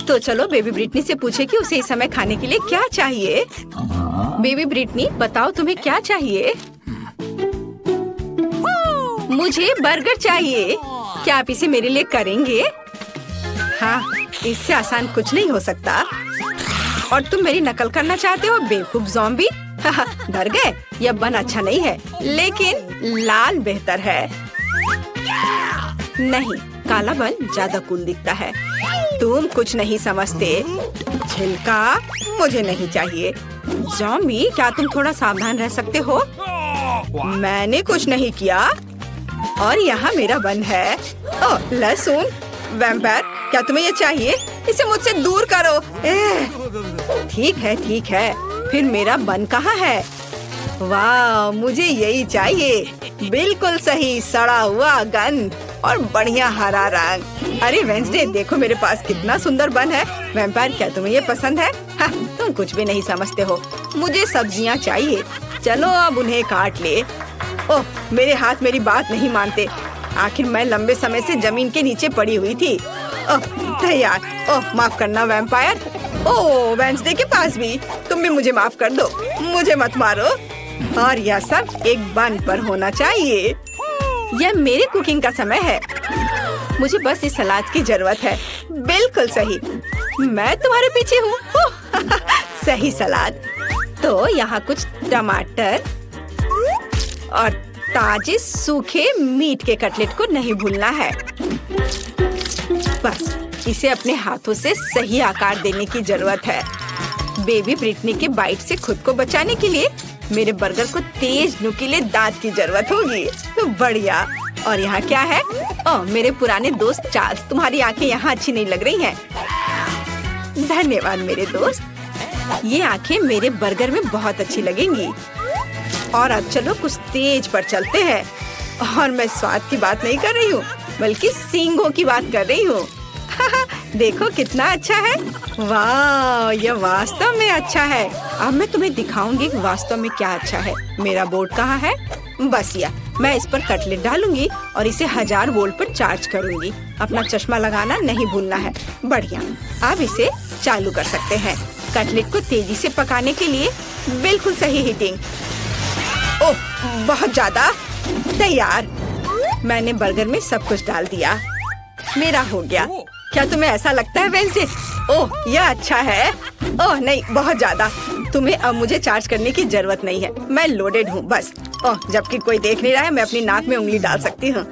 तो चलो baby Britney से पूछे कि उसे इस समय खाने के लिए क्या चाहिए। बेबी ब्रिटनी बताओ तुम्हें क्या चाहिए? मुझे बर्गर चाहिए। क्या आप इसे मेरे लिए करेंगे? हाँ, इससे आसान कुछ नहीं हो सकता। और तुम मेरी नकल करना चाहते हो बेवकूफ ज़ॉम्बी? डर गए? यह बन अच्छा नहीं है, लेकिन लाल बेहतर है। नहीं, काला बन ज्यादा कूल दिखता है। तुम कुछ नहीं समझते। छिलका मुझे नहीं चाहिए। ज़ॉम्बी, क्या तुम थोड़ा सावधान रह सकते हो? मैंने कुछ नहीं किया। और यहाँ मेरा बन है। ओह, लहसुन। वैम्पायर, क्या तुम्हें ये चाहिए? इसे मुझसे दूर करो। ठीक है। फिर मेरा बन कहाँ है? वाह, मुझे यही चाहिए। बिल्कुल सही, सड़ा हुआ गंध और बढ़िया हरा रंग। अरे वेंसडे, देखो मेरे पास कितना सुंदर बन है। वैम्पायर, क्या तुम्हें ये पसंद है? तुम कुछ भी नहीं समझते हो। मुझे सब्जियाँ चाहिए। चलो अब उन्हें काट ले। ओह, मेरे हाथ मेरी बात नहीं मानते। आखिर मैं लंबे समय से जमीन के नीचे पड़ी हुई थी। ओह, तैयार। ओह, माफ करना वैम्पायर। ओह, वेंसडे के पास भी। तुम भी मुझे माफ कर दो। मुझे मत मारो। और यह सब एक बन पर होना चाहिए। यह मेरी कुकिंग का समय है। मुझे बस इस सलाद की जरूरत है। बिल्कुल सही, मैं तुम्हारे पीछे हूँ। सही सलाद। तो यहाँ कुछ टमाटर और ताजे सूखे मीट के कटलेट को नहीं भूलना है। बस इसे अपने हाथों से सही आकार देने की जरूरत है। बेबी ब्रिटनी के बाइट से खुद को बचाने के लिए मेरे बर्गर को तेज नुकीले दांत की जरूरत होगी। तो बढ़िया। और यहाँ क्या है? ओह, मेरे पुराने दोस्त चार्ल्स, तुम्हारी आंखें यहाँ अच्छी नहीं लग रही हैं। धन्यवाद मेरे दोस्त। ये आंखें मेरे बर्गर में बहुत अच्छी लगेंगी। और अब चलो कुछ तेज पर चलते हैं। और मैं स्वाद की बात नहीं कर रही हूँ, बल्कि सींगों की बात कर रही हूँ। देखो कितना अच्छा है। वाह, यह वास्तव में अच्छा है। अब मैं तुम्हें दिखाऊंगी कि वास्तव में क्या अच्छा है। मेरा बोर्ड कहाँ है? बस यह, मैं इस पर कटलेट डालूंगी और इसे 1000 वोल्ट पर चार्ज करूंगी। अपना चश्मा लगाना नहीं भूलना है। बढ़िया, अब इसे चालू कर सकते हैं। कटलेट को तेजी से पकाने के लिए बिल्कुल सही हीटिंग। ओह, बहुत ज्यादा। तैयार। मैंने बर्गर में सब कुछ डाल दिया। मेरा हो गया। क्या तुम्हें ऐसा लगता है वेंसडे? ओह, यह अच्छा है। ओह नहीं, बहुत ज्यादा। तुम्हें अब मुझे चार्ज करने की जरूरत नहीं है। मैं लोडेड हूँ बस। ओह, जबकि कोई देख नहीं रहा है, मैं अपनी नाक में उंगली डाल सकती हूँ।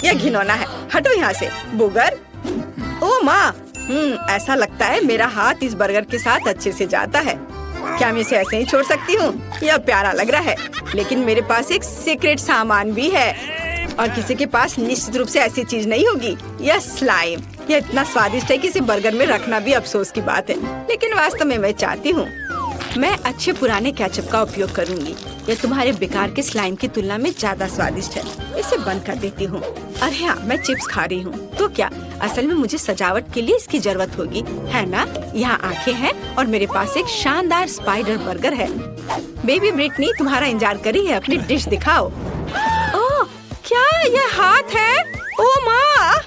यह घिनौना है। हटो यहाँ से बुगर। ओह माँ, ऐसा लगता है मेरा हाथ इस बर्गर के साथ अच्छे से जाता है। क्या मैं इसे ऐसे ही छोड़ सकती हूँ? यह प्यारा लग रहा है, लेकिन मेरे पास एक सीक्रेट सामान भी है। और किसी के पास निश्चित रूप से ऐसी चीज नहीं होगी। यह स्लाइम। यह इतना स्वादिष्ट है कि इसे बर्गर में रखना भी अफसोस की बात है, लेकिन वास्तव में मैं चाहती हूँ। मैं अच्छे पुराने केचप का उपयोग करूँगी। यह तुम्हारे बेकार के स्लाइम की तुलना में ज्यादा स्वादिष्ट है। इसे बंद कर देती हूँ। अरे हाँ, मैं चिप्स खा रही हूँ। तो क्या, असल में मुझे सजावट के लिए इसकी जरूरत होगी, है ना? यहाँ आंखें हैं और मेरे पास एक शानदार स्पाइडर बर्गर है। बेबी ब्रिटनी तुम्हारा इंतजार कर रही है। अपनी डिश दिखाओ। ओह, क्या यह हाथ है? ओह माँ,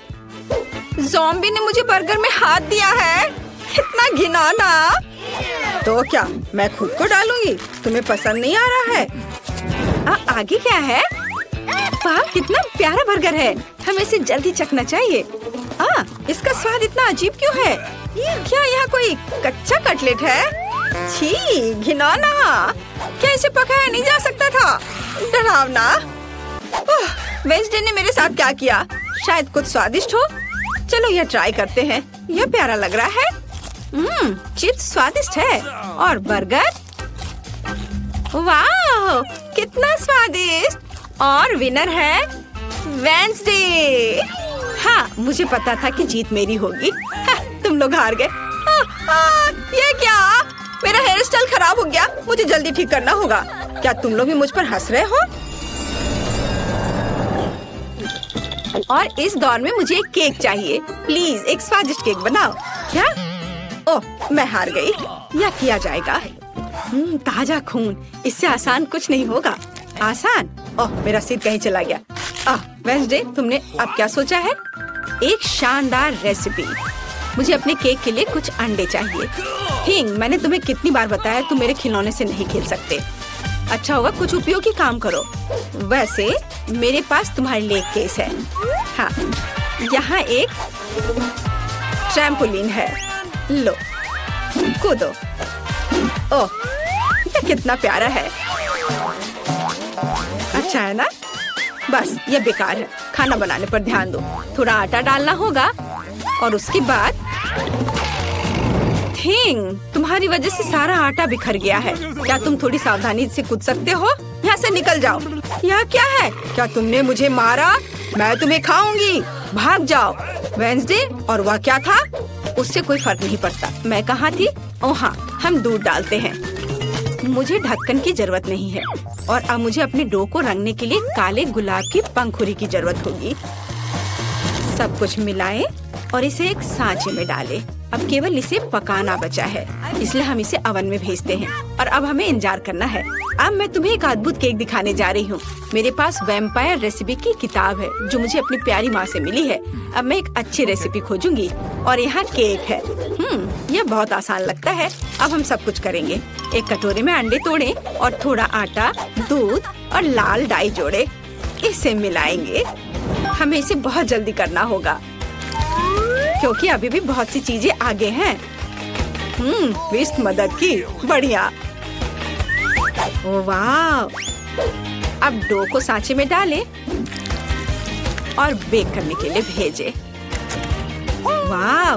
ज़ॉम्बी ने मुझे बर्गर में हाथ दिया है। कितना घिनौना। तो क्या, मैं खुद को डालूंगी? तुम्हें पसंद नहीं आ रहा है? आगे क्या है? वाह, कितना प्यारा बर्गर है। हमें इसे जल्दी चखना चाहिए। इसका स्वाद इतना अजीब क्यों है? क्या यहाँ कोई कच्चा कटलेट है? छी, घिनौना। क्या इसे पकाया नहीं जा सकता था? डरावना। वेंसडे ने मेरे साथ क्या किया? शायद कुछ स्वादिष्ट हो। चलो यह ट्राई करते हैं। यह प्यारा लग रहा है। चिप्स स्वादिष्ट है। और बर्गर, वाह, कितना स्वादिष्ट। और विनर है वेंसडे। हाँ, मुझे पता था कि जीत मेरी होगी। तुम लोग हार गए। ये क्या? मेरा हेयर स्टाइल खराब हो गया। मुझे जल्दी ठीक करना होगा। क्या तुम लोग भी मुझ पर हंस रहे हो? और इस दौर में मुझे एक केक चाहिए। प्लीज एक स्वादिष्ट केक बनाओ। क्या? ओह, मैं हार गई। यह किया जाएगा। ताजा खून, इससे आसान कुछ नहीं होगा। आसान? ओह, मेरा सिर कहीं चला गया। वेंसडे, तुमने अब क्या सोचा है? एक शानदार रेसिपी। मुझे अपने केक के लिए कुछ अंडे चाहिए। थिंग, मैंने तुम्हें कितनी बार बताया तुम मेरे खिलौने से नहीं खेल सकते। अच्छा होगा कुछ उपयोगी काम करो। वैसे मेरे पास तुम्हारे लिए एक केस है। हाँ, यहाँ एक ट्रैम्पोलिन है, लो कूदो। ओह, ये कितना प्यारा है। अच्छा है ना? बस ये बेकार है। खाना बनाने पर ध्यान दो। थोड़ा आटा डालना होगा और उसके बाद थिंग, तुम्हारी वजह से सारा आटा बिखर गया है। क्या तुम थोड़ी सावधानी से कूद सकते हो? यहाँ से निकल जाओ। यह क्या है? क्या तुमने मुझे मारा? मैं तुम्हें खाऊंगी। भाग जाओ। वेंसडे, और वह क्या था? उससे कोई फर्क नहीं पड़ता। मैं कहाँ थी? ओह हाँ, हम दूध डालते हैं। मुझे ढक्कन की जरूरत नहीं है और अब मुझे अपने डो को रंगने के लिए काले गुलाब की पंखुड़ी की जरूरत होगी। सब कुछ मिलाएं और इसे एक सांचे में डालें। अब केवल इसे पकाना बचा है, इसलिए हम इसे ओवन में भेजते हैं और अब हमें इंतजार करना है। अब मैं तुम्हें एक अद्भुत केक दिखाने जा रही हूँ। मेरे पास वैम्पायर रेसिपी की किताब है जो मुझे अपनी प्यारी माँ से मिली है। अब मैं एक अच्छी रेसिपी खोजूंगी और यहाँ केक है। यह बहुत आसान लगता है। अब हम सब कुछ करेंगे। एक कटोरे में अंडे तोड़ें और थोड़ा आटा, दूध और लाल डाई जोड़े। इसे मिलाएंगे। हमें इसे बहुत जल्दी करना होगा क्योंकि अभी भी बहुत सी चीजें आगे हैं। विस्ट मदद की, बढ़िया। वाह! अब डो को सांचे में डालें और बेक करने के लिए भेजें। वाह!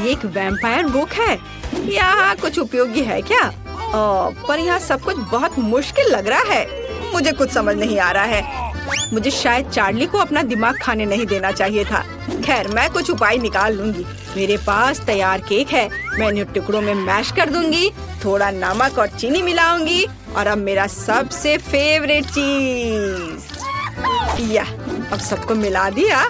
ये एक वैम्पायर बुक है। यहाँ कुछ उपयोगी है क्या? पर यहाँ सब कुछ बहुत मुश्किल लग रहा है। मुझे कुछ समझ नहीं आ रहा है। मुझे शायद चार्ली को अपना दिमाग खाने नहीं देना चाहिए था। खैर, मैं कुछ उपाय निकाल लूंगी। मेरे पास तैयार केक है। मैं इन्हें टुकड़ों में मैश कर दूंगी, थोड़ा नमक और चीनी मिलाऊंगी और अब मेरा सबसे फेवरेट चीज। या, अब सबको मिला दिया।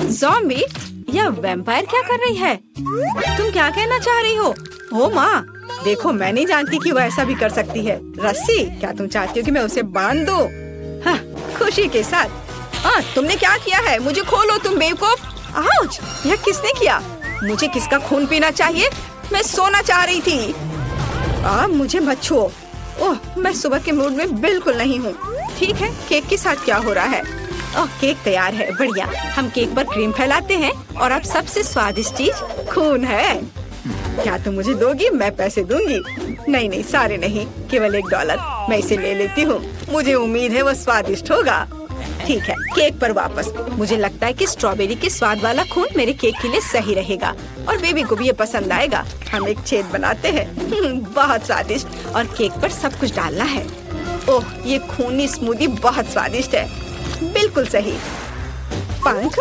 ज़ॉम्बी, यह वैम्पायर क्या कर रही है? तुम क्या कहना चाह रही हो? ओ माँ, देखो, मैं नहीं जानती कि वह ऐसा भी कर सकती है। रस्सी, क्या तुम चाहती हो कि मैं उसे बांध दूं? हाँ, खुशी के साथ। हाँ, तुमने क्या किया है? मुझे खोलो तुम बेवकूफ। आउच! यह किसने किया? मुझे किसका खून पीना चाहिए? मैं सोना चाह रही थी। मुझे मत छुओ। ओह, मैं सुबह के मूड में बिल्कुल नहीं हूँ। ठीक है, केक के साथ क्या हो रहा है? ओह, केक तैयार है, बढ़िया। हम केक पर क्रीम फैलाते हैं और अब सबसे स्वादिष्ट चीज खून है। क्या तुम मुझे दोगी? मैं पैसे दूंगी। नहीं नहीं, सारे नहीं, केवल $1। मैं इसे ले लेती हूँ। मुझे उम्मीद है वो स्वादिष्ट होगा। ठीक है, केक पर वापस। मुझे लगता है कि स्ट्रॉबेरी के स्वाद वाला खून मेरे केक के लिए सही रहेगा और बेबी को भी ये पसंद आएगा। हम एक छेद बनाते हैं। बहुत स्वादिष्ट। और केक पर सब कुछ डालना है। ओह, ये खूनी स्मूदी बहुत स्वादिष्ट है। बिल्कुल सही। पंख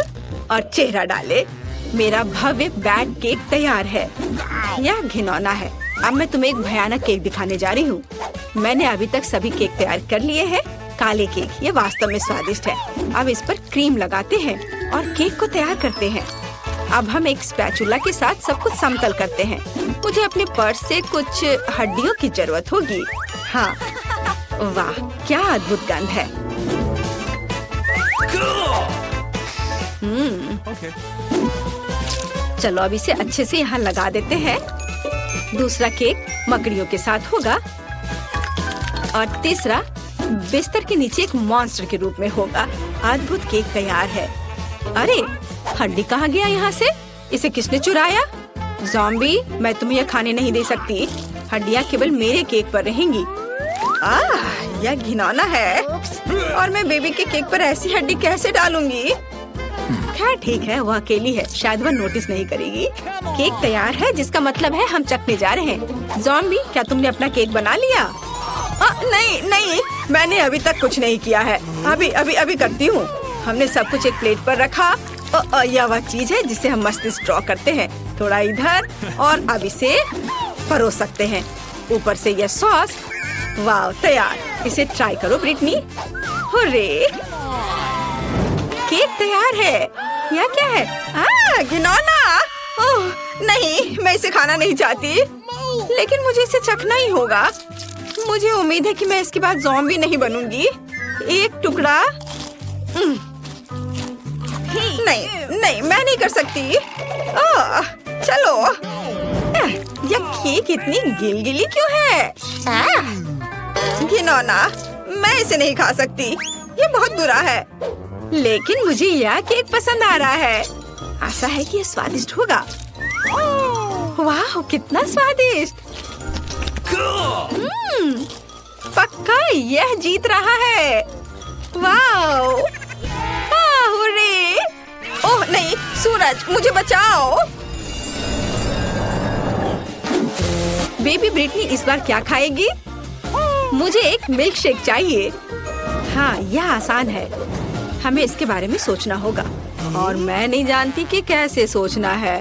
और चेहरा डाले। मेरा भव्य बैट केक तैयार है। यह घिनौना है। अब मैं तुम्हें एक भयानक केक दिखाने जा रही हूँ। मैंने अभी तक सभी केक तैयार कर लिए हैं। काले केक, ये वास्तव में स्वादिष्ट है। अब इस पर क्रीम लगाते हैं और केक को तैयार करते हैं। अब हम एक स्पैचुला के साथ सब कुछ समतल करते हैं। मुझे अपने पर्स से कुछ हड्डियों की जरूरत होगी। हाँ, वाह, क्या अद्भुत गंध है। चलो अब इसे अच्छे से यहाँ लगा देते हैं। दूसरा केक मकड़ियों के साथ होगा और तीसरा बिस्तर के नीचे एक मॉन्स्टर के रूप में होगा। अद्भुत केक तैयार है। अरे, हड्डी कहाँ गया यहाँ से? इसे किसने चुराया? ज़ॉम्बी, मैं तुम्हें यह खाने नहीं दे सकती। हड्डियाँ केवल मेरे केक पर रहेंगी। यह घिनौना है और मैं बेबी के केक पर ऐसी हड्डी कैसे डालूंगी? खैर ठीक है, वो अकेली है, शायद वह नोटिस नहीं करेगी। केक तैयार है, जिसका मतलब है हम चखने जा रहे हैं। ज़ॉम्बी, क्या तुमने अपना केक बना लिया? नहीं नहीं, मैंने अभी तक कुछ नहीं किया है। अभी करती हूँ। हमने सब कुछ एक प्लेट पर रखा। यह वह चीज है जिसे हम मस्तिष्क ड्रॉ करते हैं। थोड़ा इधर और अब इसे परोस सकते हैं। ऊपर से यह सॉस। वाह, तैयार। इसे ट्राई करो ब्रिटनी। हुर्रे, केक तैयार है। यह क्या है? घिनौना। ओह नहीं, मैं इसे खाना नहीं चाहती, लेकिन मुझे इसे चखना ही होगा। मुझे उम्मीद है कि मैं इसके बाद ज़ॉम्बी नहीं बनूंगी। एक टुकड़ा। नहीं, मैं नहीं कर सकती। चलो। यह केक इतनी गिलगिली क्यों है? घिनौना, मैं इसे नहीं खा सकती। ये बहुत बुरा है। लेकिन मुझे यह केक पसंद आ रहा है। आशा है कि ये स्वादिष्ट होगा। वाह, कितना स्वादिष्ट। पक्का यह जीत रहा है। वाह, हुर्रे। ओह नहीं, सूरज, मुझे बचाओ। बेबी ब्रिटनी इस बार क्या खाएगी? मुझे एक मिल्क शेक चाहिए। हाँ, यह आसान है। हमें इसके बारे में सोचना होगा और मैं नहीं जानती कि कैसे सोचना है।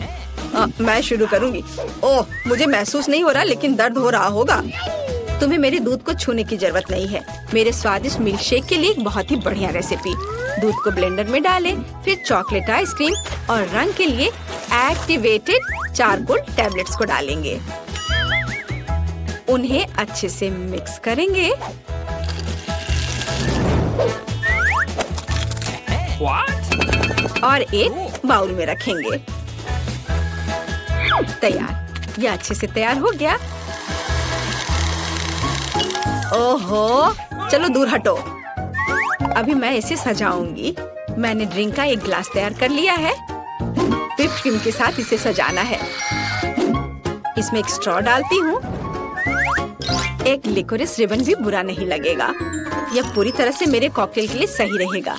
मैं शुरू करूंगी। ओह, मुझे महसूस नहीं हो रहा, लेकिन दर्द हो रहा होगा। तुम्हें मेरे दूध को छूने की जरूरत नहीं है। मेरे स्वादिष्ट मिल्क शेक के लिए एक बहुत ही बढ़िया रेसिपी। दूध को ब्लेंडर में डालें, फिर चॉकलेट आइसक्रीम और रंग के लिए एक्टिवेटेड चारकोल टैबलेट्स को डालेंगे। उन्हें अच्छे से मिक्स करेंगे। और एक बाउल में रखेंगे। तैयार। यह अच्छे से तैयार हो गया। ओहो, चलो दूर हटो। अभी मैं इसे सजाऊंगी। मैंने ड्रिंक का एक ग्लास तैयार कर लिया है। व्हिप क्रीम के साथ इसे सजाना है। इसमें एक स्ट्रॉ डालती हूँ। एक लिकोरिस रिबन भी बुरा नहीं लगेगा। यह पूरी तरह से मेरे कॉकटेल के लिए सही रहेगा।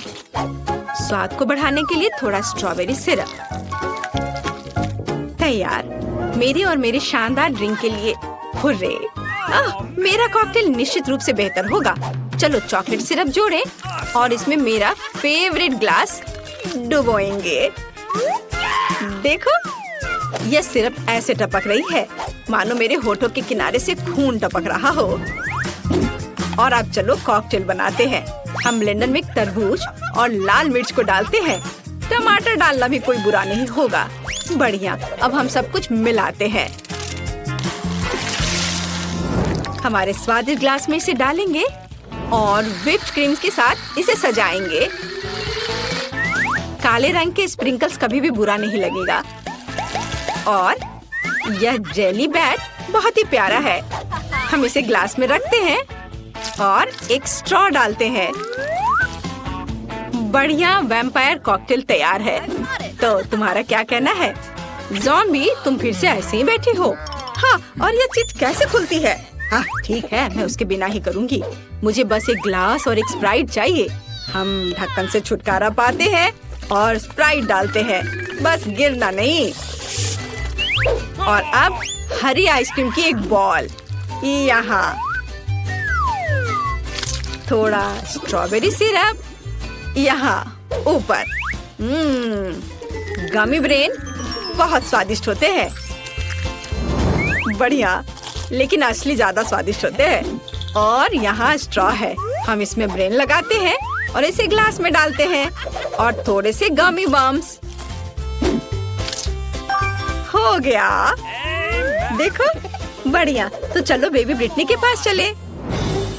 स्वाद को बढ़ाने के लिए थोड़ा स्ट्रॉबेरी सिरप। तैयार। मेरे और मेरे शानदार ड्रिंक के लिए हुर्रे। मेरा कॉकटेल निश्चित रूप से बेहतर होगा। चलो चॉकलेट सिरप जोड़ें और इसमें मेरा फेवरेट ग्लास डुबोएंगे। देखो, यह सिरप ऐसे टपक रही है मानो मेरे होठों के किनारे से खून टपक रहा हो। और अब चलो कॉकटेल बनाते हैं। हम ब्लेंडर में तरबूज और लाल मिर्च को डालते हैं। टमाटर डालना भी कोई बुरा नहीं होगा। बढ़िया। अब हम सब कुछ मिलाते हैं। हमारे स्वादिष्ट ग्लास में इसे डालेंगे और व्हिप्ड क्रीम के साथ इसे सजाएंगे। काले रंग के स्प्रिंकल्स कभी भी बुरा नहीं लगेगा। और यह जेली बैट बहुत ही प्यारा है। हम इसे ग्लास में रखते हैं और एक स्ट्रॉ डालते हैं। बढ़िया वैम्पायर कॉकटेल तैयार है। तो तुम्हारा क्या कहना है? ज़ॉम्बी, तुम फिर से ऐसे ही बैठी हो। हाँ, और यह चीज कैसे खुलती है? हाँ ठीक है, मैं उसके बिना ही करूँगी। मुझे बस एक ग्लास और एक स्प्राइट चाहिए। हम ढक्कन से छुटकारा पाते हैं और स्प्राइट डालते हैं। बस गिरना नहीं। और अब हरी आइसक्रीम की एक बॉल यहाँ। थोड़ा स्ट्रॉबेरी सिरप यहाँ ऊपर। गमी ब्रेन बहुत स्वादिष्ट होते हैं। बढ़िया, लेकिन असली ज्यादा स्वादिष्ट होते हैं। और यहाँ स्ट्रॉ है। हम इसमें ब्रेन लगाते हैं और इसे ग्लास में डालते हैं और थोड़े से गमी बम्स। हो गया। देखो, बढ़िया। तो चलो बेबी ब्रिटनी के पास चले।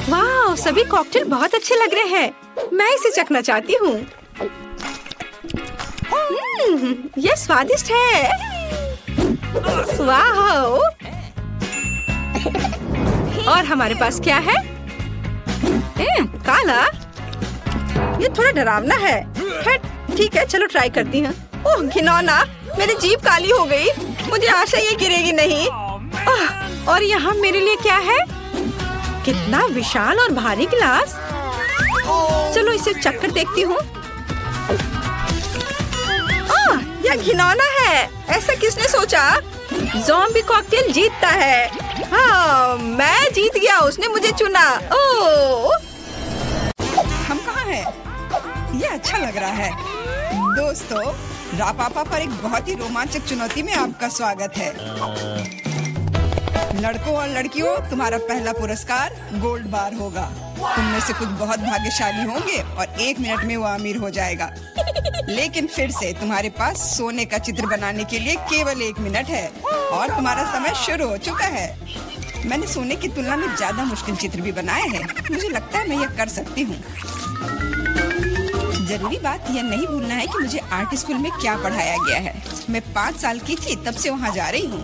वाह, सभी कॉकटेल बहुत अच्छे लग रहे हैं। मैं इसे चखना चाहती हूँ। यह स्वादिष्ट है। वाह। और हमारे पास क्या है? काला। ये थोड़ा डरावना है। ठीक है, चलो ट्राई करती हूँ। ओह घिनौना, मेरी जीभ काली हो गई। मुझे आशा ये गिरेगी नहीं। और यहाँ मेरे लिए क्या है? कितना विशाल और भारी गिलास। चलो इसे चखकर देखती हूँ। यह घिनौना है। ऐसा किसने सोचा? ज़ॉम्बी कॉकटेल जीतता है। हाँ, मैं जीत गया। उसने मुझे चुना। ओह, हम कहाँ हैं? ये अच्छा लग रहा है। दोस्तों, रापापा पर एक बहुत ही रोमांचक चुनौती में आपका स्वागत है। लड़कों और लड़कियों, तुम्हारा पहला पुरस्कार गोल्ड बार होगा। तुम में से कुछ बहुत भाग्यशाली होंगे और 1 मिनट में वो अमीर हो जाएगा। लेकिन फिर से तुम्हारे पास सोने का चित्र बनाने के लिए केवल 1 मिनट है और तुम्हारा समय शुरू हो चुका है। मैंने सोने की तुलना में ज्यादा मुश्किल चित्र भी बनाए हैं। मुझे लगता है मैं यह कर सकती हूँ। जरूरी बात यह नहीं भूलना है कि मुझे आर्ट स्कूल में क्या पढ़ाया गया है। मैं 5 साल की थी तब से वहाँ जा रही हूँ।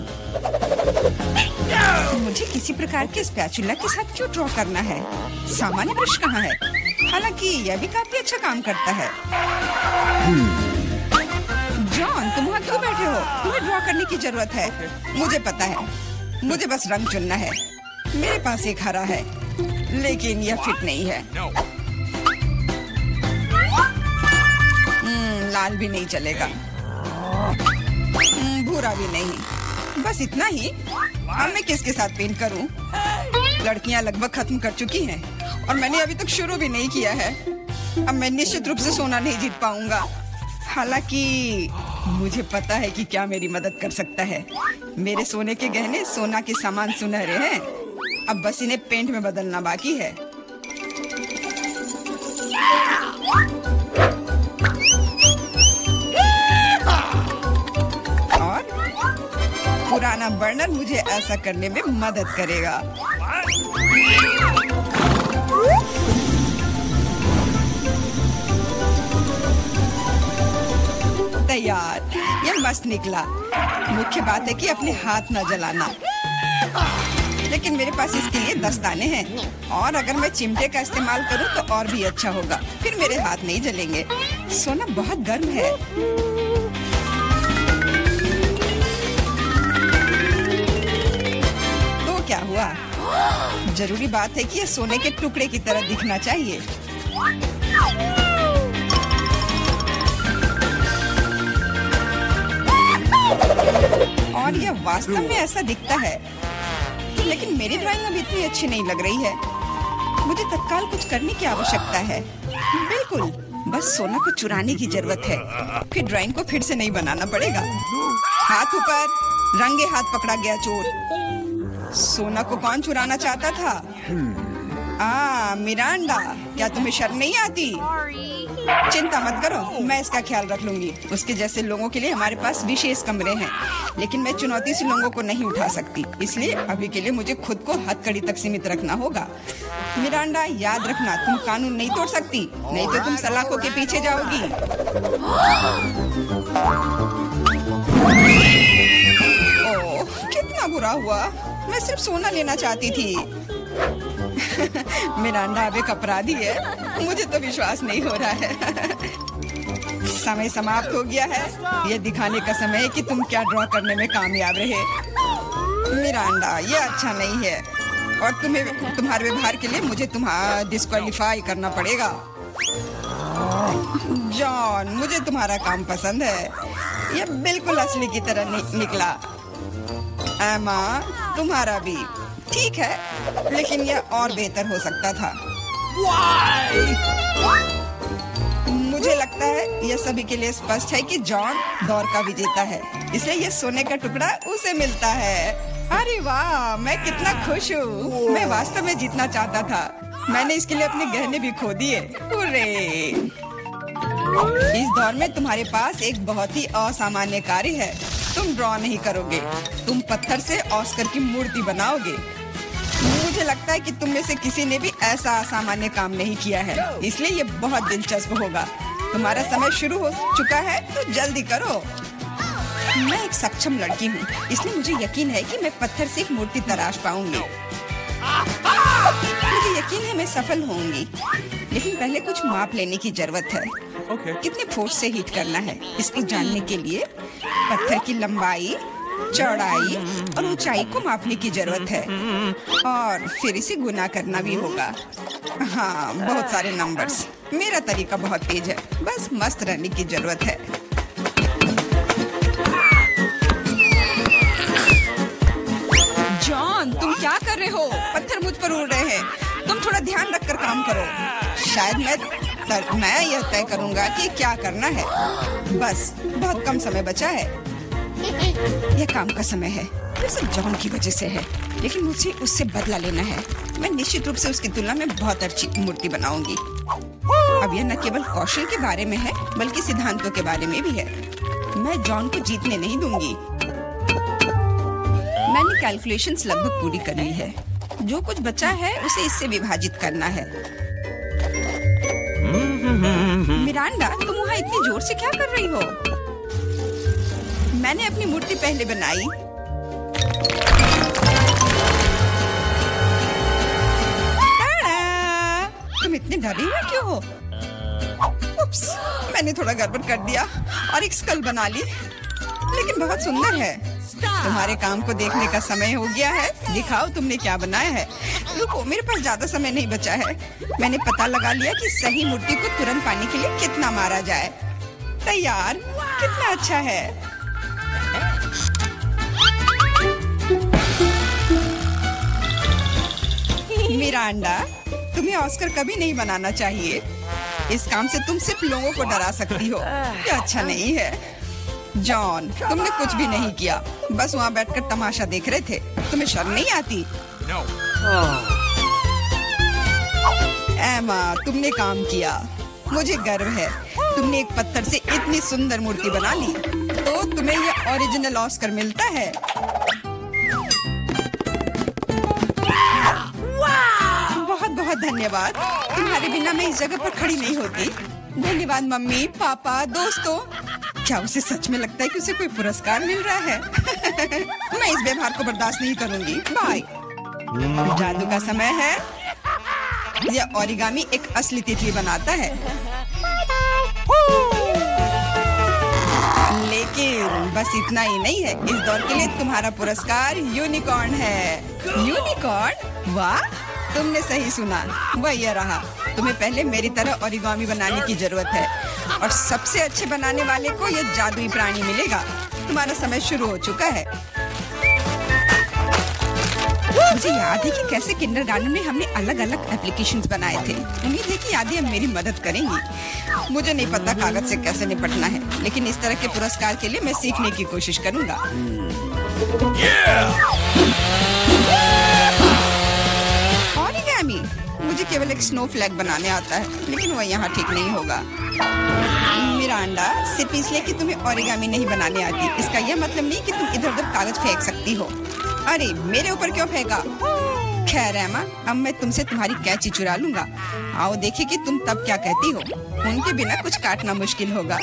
मुझे किसी प्रकार के स्पैचुला के साथ क्यों ड्रॉ करना है? सामान्य ब्रश कहाँ है? हालांकि यह भी काफी अच्छा काम करता है। जॉन, तुम वहाँ क्यों बैठे हो? तुम्हें ड्रॉ करने की जरूरत है। मुझे पता है, मुझे बस रंग चुनना है। मेरे पास एक हरा है, लेकिन यह फिट नहीं है। लाल भी नहीं चलेगा, भूरा भी नहीं। बस इतना ही। अब मैं किसके साथ पेंट करूं? लड़कियां लगभग खत्म कर चुकी हैं और मैंने अभी तक शुरू भी नहीं किया है। अब मैं निश्चित रूप से सोना नहीं जीत पाऊंगा। हालांकि मुझे पता है कि क्या मेरी मदद कर सकता है। मेरे सोने के गहने सोना के समान सुनहरे हैं। अब बस इन्हें पेंट में बदलना बाकी है। और पुराना बर्नर मुझे ऐसा करने में मदद करेगा। तैयार। यह मस्त निकला। मुख्य बात है कि अपने हाथ न जलाना। लेकिन मेरे पास इसके लिए दस्ताने हैं और अगर मैं चिमटे का इस्तेमाल करूं तो और भी अच्छा होगा। फिर मेरे हाथ नहीं जलेंगे। सोना बहुत गर्म है। तो क्या हुआ? जरूरी बात है कि यह सोने के टुकड़े की तरह दिखना चाहिए। और यह वास्तव में ऐसा दिखता है। लेकिन मेरी ड्राइंग अभी इतनी अच्छी नहीं लग रही है। मुझे तत्काल कुछ करने की आवश्यकता है। बिल्कुल, बस सोना को चुराने की जरूरत है। फिर ड्राइंग को फिर से नहीं बनाना पड़ेगा। हाथ ऊपर, रंगे हाथ पकड़ा गया चोर। सोना को कौन चुराना चाहता था? मिरांडा, क्या तुम्हें शर्म नहीं आती? चिंता मत करो, मैं इसका ख्याल रख लूंगी। उसके जैसे लोगों के लिए हमारे पास विशेष कमरे हैं, लेकिन मैं चुनौती से लोगों को नहीं उठा सकती। इसलिए अभी के लिए मुझे खुद को हथकड़ी तक सीमित रखना होगा। मिरांडा, याद रखना, तुम कानून नहीं तोड़ सकती, नहीं तो तुम सलाखों के पीछे जाओगी। ओह, कितना बुरा हुआ। मैं सिर्फ सोना लेना चाहती थी। मिरांडा अब एक अपराधी है। मुझे तो विश्वास नहीं हो रहा है। समय समाप्त हो गया है। यह दिखाने का समय है कि तुम क्या ड्रॉ करने में कामयाब रहे। मिरांडा, यह अच्छा नहीं है और तुम्हारे व्यवहार के लिए मुझे तुम्हारा डिस्क्वालीफाई करना पड़ेगा। जॉन, मुझे तुम्हारा काम पसंद है। यह बिल्कुल असली की तरह निकला। एमा, तुम्हारा भी ठीक है, लेकिन यह और बेहतर हो सकता था। मुझे लगता है यह सभी के लिए स्पष्ट है कि जॉन दौर का विजेता है, इसलिए यह सोने का टुकड़ा उसे मिलता है। अरे वाह, मैं कितना खुश हूँ। मैं वास्तव में जीतना चाहता था। मैंने इसके लिए अपने गहने भी खो दिए। हुर्रे! इस दौर में तुम्हारे पास एक बहुत ही असामान्य कार्य है। तुम ड्रॉ नहीं करोगे, तुम पत्थर से ऑस्कर की मूर्ति बनाओगे। मुझे लगता है कि तुम में से किसी ने भी ऐसा असामान्य काम नहीं किया है, इसलिए ये बहुत दिलचस्प होगा। तुम्हारा समय शुरू हो चुका है, तो जल्दी करो। मैं एक सक्षम लड़की हूँ, इसलिए मुझे यकीन है कि मैं पत्थर से एक मूर्ति तराश पाऊंगी। मुझे यकीन है मैं सफल होंगी, लेकिन पहले कुछ माप लेने की जरूरत है। कितने फोर्स से हीट करना है, इसको जानने के लिए पत्थर की लंबाई, चौड़ाई और ऊंचाई को मापने की जरूरत है और फिर इसे गुना करना भी होगा। हाँ, बहुत सारे नंबर्स। मेरा तरीका बहुत तेज है, बस मस्त रहने की जरूरत है। जॉन, तुम क्या कर रहे हो? पत्थर मुझ पर उड़ रहे हैं। तुम थोड़ा ध्यान रखकर काम करो। शायद मैं यह तय करूंगा कि क्या करना है। बस बहुत कम समय बचा है। यह काम का समय है। ये सब जॉन की वजह से है, लेकिन मुझे उससे बदला लेना है। मैं निश्चित रूप से उसकी तुलना में बहुत अच्छी मूर्ति बनाऊंगी। अब यह न केवल कौशल के बारे में है, बल्कि सिद्धांतों के बारे में भी है। मैं जॉन को जीतने नहीं दूंगी। मैंने कैलकुलेशंस लगभग पूरी कर ली है। जो कुछ बचा है उसे इससे विभाजित करना है। मिरांडा, तुम वहाँ इतनी जोर से क्या कर रही हो? मैंने अपनी मूर्ति पहले बनाई। तुम इतने डरे हुए क्यों हो? उप्स, मैंने थोड़ा गड़बड़ कर दिया और एक स्कल बना ली, लेकिन बहुत सुंदर है। तुम्हारे काम को देखने का समय हो गया है। दिखाओ तुमने क्या बनाया है। रुको, मेरे पास ज्यादा समय नहीं बचा है। मैंने पता लगा लिया कि सही मूर्ति को तुरंत पाने के लिए कितना मारा जाए। तैयार, कितना अच्छा है। मिरांडा, तुम्हें ऑस्कर कभी नहीं बनाना चाहिए। इस काम से तुम सिर्फ लोगों को डरा सकती हो। ये अच्छा नहीं है। जॉन, तुमने कुछ भी नहीं किया, बस वहाँ बैठकर तमाशा देख रहे थे। तुम्हें शर्म नहीं आती? एमा, तुमने काम किया, मुझे गर्व है। तुमने एक पत्थर से इतनी सुंदर मूर्ति बना ली, तो तुम्हें यह ओरिजिनल ऑस्कर मिलता है। बहुत बहुत धन्यवाद। तुम्हारे बिना मैं इस जगह पर खड़ी नहीं होती। धन्यवाद मम्मी, पापा, दोस्तों। क्या उसे सच में लगता है कि उसे कोई पुरस्कार मिल रहा है? मैं इस व्यवहार को बर्दाश्त नहीं करूंगी। बाय। जादू का समय है। यह ओरिगामी एक असली तितली बनाता है, लेकिन बस इतना ही नहीं है। इस दौर के लिए तुम्हारा पुरस्कार यूनिकॉर्न है। यूनिकॉर्न? वाह, तुमने सही सुना। वह यह रहा। तुम्हें पहले मेरी तरह ओरिगामी बनाने की जरूरत है, और सबसे अच्छे बनाने वाले को यह जादुई प्राणी मिलेगा। तुम्हारा समय शुरू हो चुका है। मुझे याद है कि कैसे किंडरगार्टन में हमने अलग अलग एप्लीकेशंस बनाए थे। उम्मीद है कि यादें अब मेरी मदद करेंगी। मुझे नहीं पता कागज से कैसे निपटना है, लेकिन इस तरह के पुरस्कार के लिए मैं सीखने की कोशिश करूंगा। ओरिगामी, मुझे केवल एक स्नो फ्लैग बनाने आता है, लेकिन वह यहाँ ठीक नहीं होगा। मिरांडा, सिर्फ इसलिए कि तुम्हें ओरिगामी नहीं बनाने आती, इसका यह मतलब नहीं कि तुम इधर उधर कागज फेंक सकती हो। अरे, मेरे ऊपर क्यों फेंका? खैर एमा, अब मैं तुमसे तुम्हारी कैंची चुरा लूंगा। आओ देखें कि तुम तब क्या कहती हो। उनके बिना कुछ काटना मुश्किल होगा।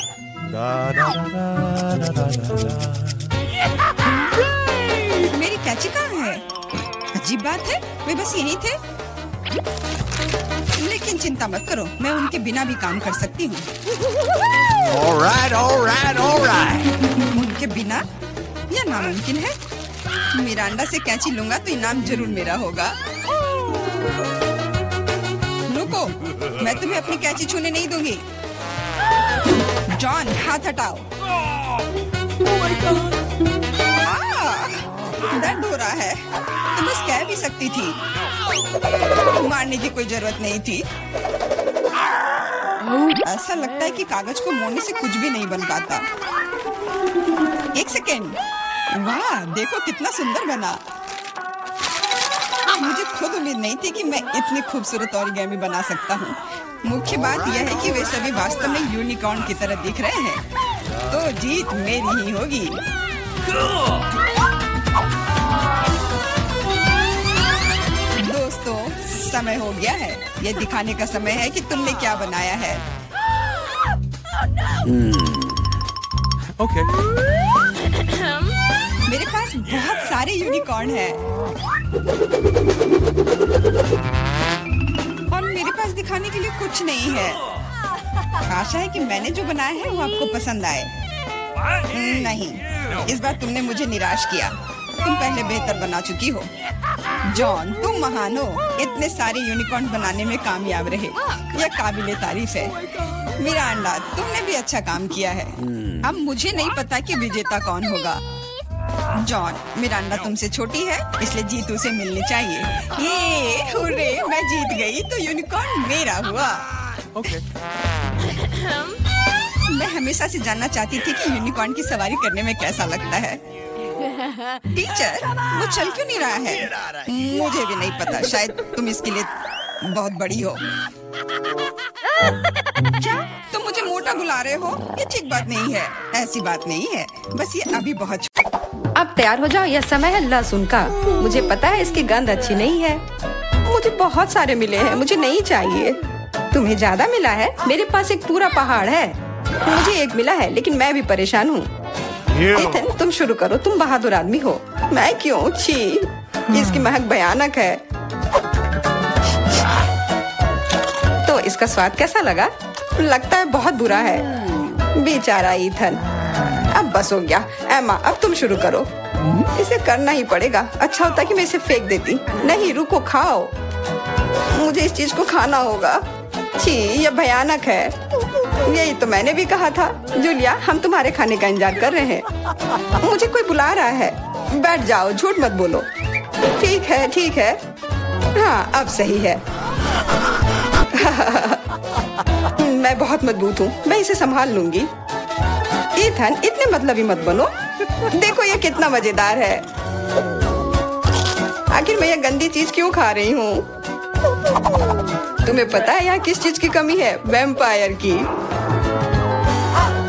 मेरी कैंची कहाँ है? अजीब बात है, वे बस यहीं थे। लेकिन चिंता मत करो, मैं उनके बिना भी काम कर सकती हूँ। उनके बिना यह नामुमकिन है। मिरांडा से कैंची लूंगा तो इनाम जरूर मेरा होगा। रुको, मैं तुम्हें अपनी कैंची छूने नहीं दूंगी। जॉन, हाथ हटाओ। दर्द हो रहा है। तुम बस कह भी सकती थी, मारने की कोई जरूरत नहीं थी। ऐसा लगता है कि कागज को मोड़ने से कुछ भी नहीं बन पाता। एक सेकेंड। वाह, देखो कितना सुंदर बना। मुझे खुद उम्मीद नहीं थी कि मैं इतनी खूबसूरत ओरिगामी बना सकता हूँ। मुख्य बात यह है कि वे सभी वास्तव में यूनिकॉर्न की तरह दिख रहे हैं, तो जीत मेरी ही होगी। दोस्तों, समय हो गया है। यह दिखाने का समय है कि तुमने क्या बनाया है। ओके। मेरे पास बहुत सारे यूनिकॉर्न हैं, और मेरे पास दिखाने के लिए कुछ नहीं है। आशा है कि मैंने जो बनाया है वो आपको पसंद आए। नहीं, इस बार तुमने मुझे निराश किया। तुम पहले बेहतर बना चुकी हो। जॉन, तुम महान हो। इतने सारे यूनिकॉर्न बनाने में कामयाब रहे, यह काबिले तारीफ है। मिरांडा, तुमने भी अच्छा काम किया है। अब मुझे नहीं पता कि विजेता कौन होगा। जॉन, मिरांडा तुमसे छोटी है, इसलिए जीत उसे मिलनी चाहिए। ये हुर्रे, मैं जीत गई, तो यूनिकॉर्न मेरा हुआ। मैं हमेशा से जानना चाहती थी कि यूनिकॉर्न की सवारी करने में कैसा लगता है। टीचर, वो चल क्यों नहीं रहा है? मुझे भी नहीं पता, शायद तुम इसके लिए बहुत बड़ी हो। क्या तुम मुझे मोटा बुला रहे हो? ये ठीक बात नहीं है। ऐसी बात नहीं है, बस ये अभी बहुत। अब तैयार हो जाओ, यह समय है लहसुन का। मुझे पता है इसकी गंध अच्छी नहीं है। मुझे बहुत सारे मिले हैं, मुझे नहीं चाहिए। तुम्हें ज्यादा मिला है? मेरे पास एक पूरा पहाड़ है। मुझे एक मिला है, लेकिन मैं भी परेशान हूँ। इथन, तुम शुरू करो, तुम बहादुर आदमी हो। मैं क्यों? छी, इसकी महक भयानक है। तो इसका स्वाद कैसा लगा? लगता है बहुत बुरा है। बेचारा इथन। अब बस हो गया। एमा, अब तुम शुरू करो। इसे करना ही पड़ेगा। अच्छा होता कि मैं इसे फेंक देती। नहीं, रुको, खाओ। मुझे इस चीज को खाना होगा। छी, यह भयानक है। यही तो मैंने भी कहा था। जूलिया, हम तुम्हारे खाने का इंतजार कर रहे हैं। मुझे कोई बुला रहा है। बैठ जाओ, झूठ मत बोलो। ठीक है, ठीक है। हाँ, अब सही है। मैं बहुत मजबूत हूँ, मैं इसे संभाल लूंगी। इथन, इतने मतलबी मत बनो। देखो ये कितना मजेदार है। आखिर मैं ये गंदी चीज क्यों खा रही हूँ? तुम्हें पता है यहाँ किस चीज की कमी है? वैम्पायर की।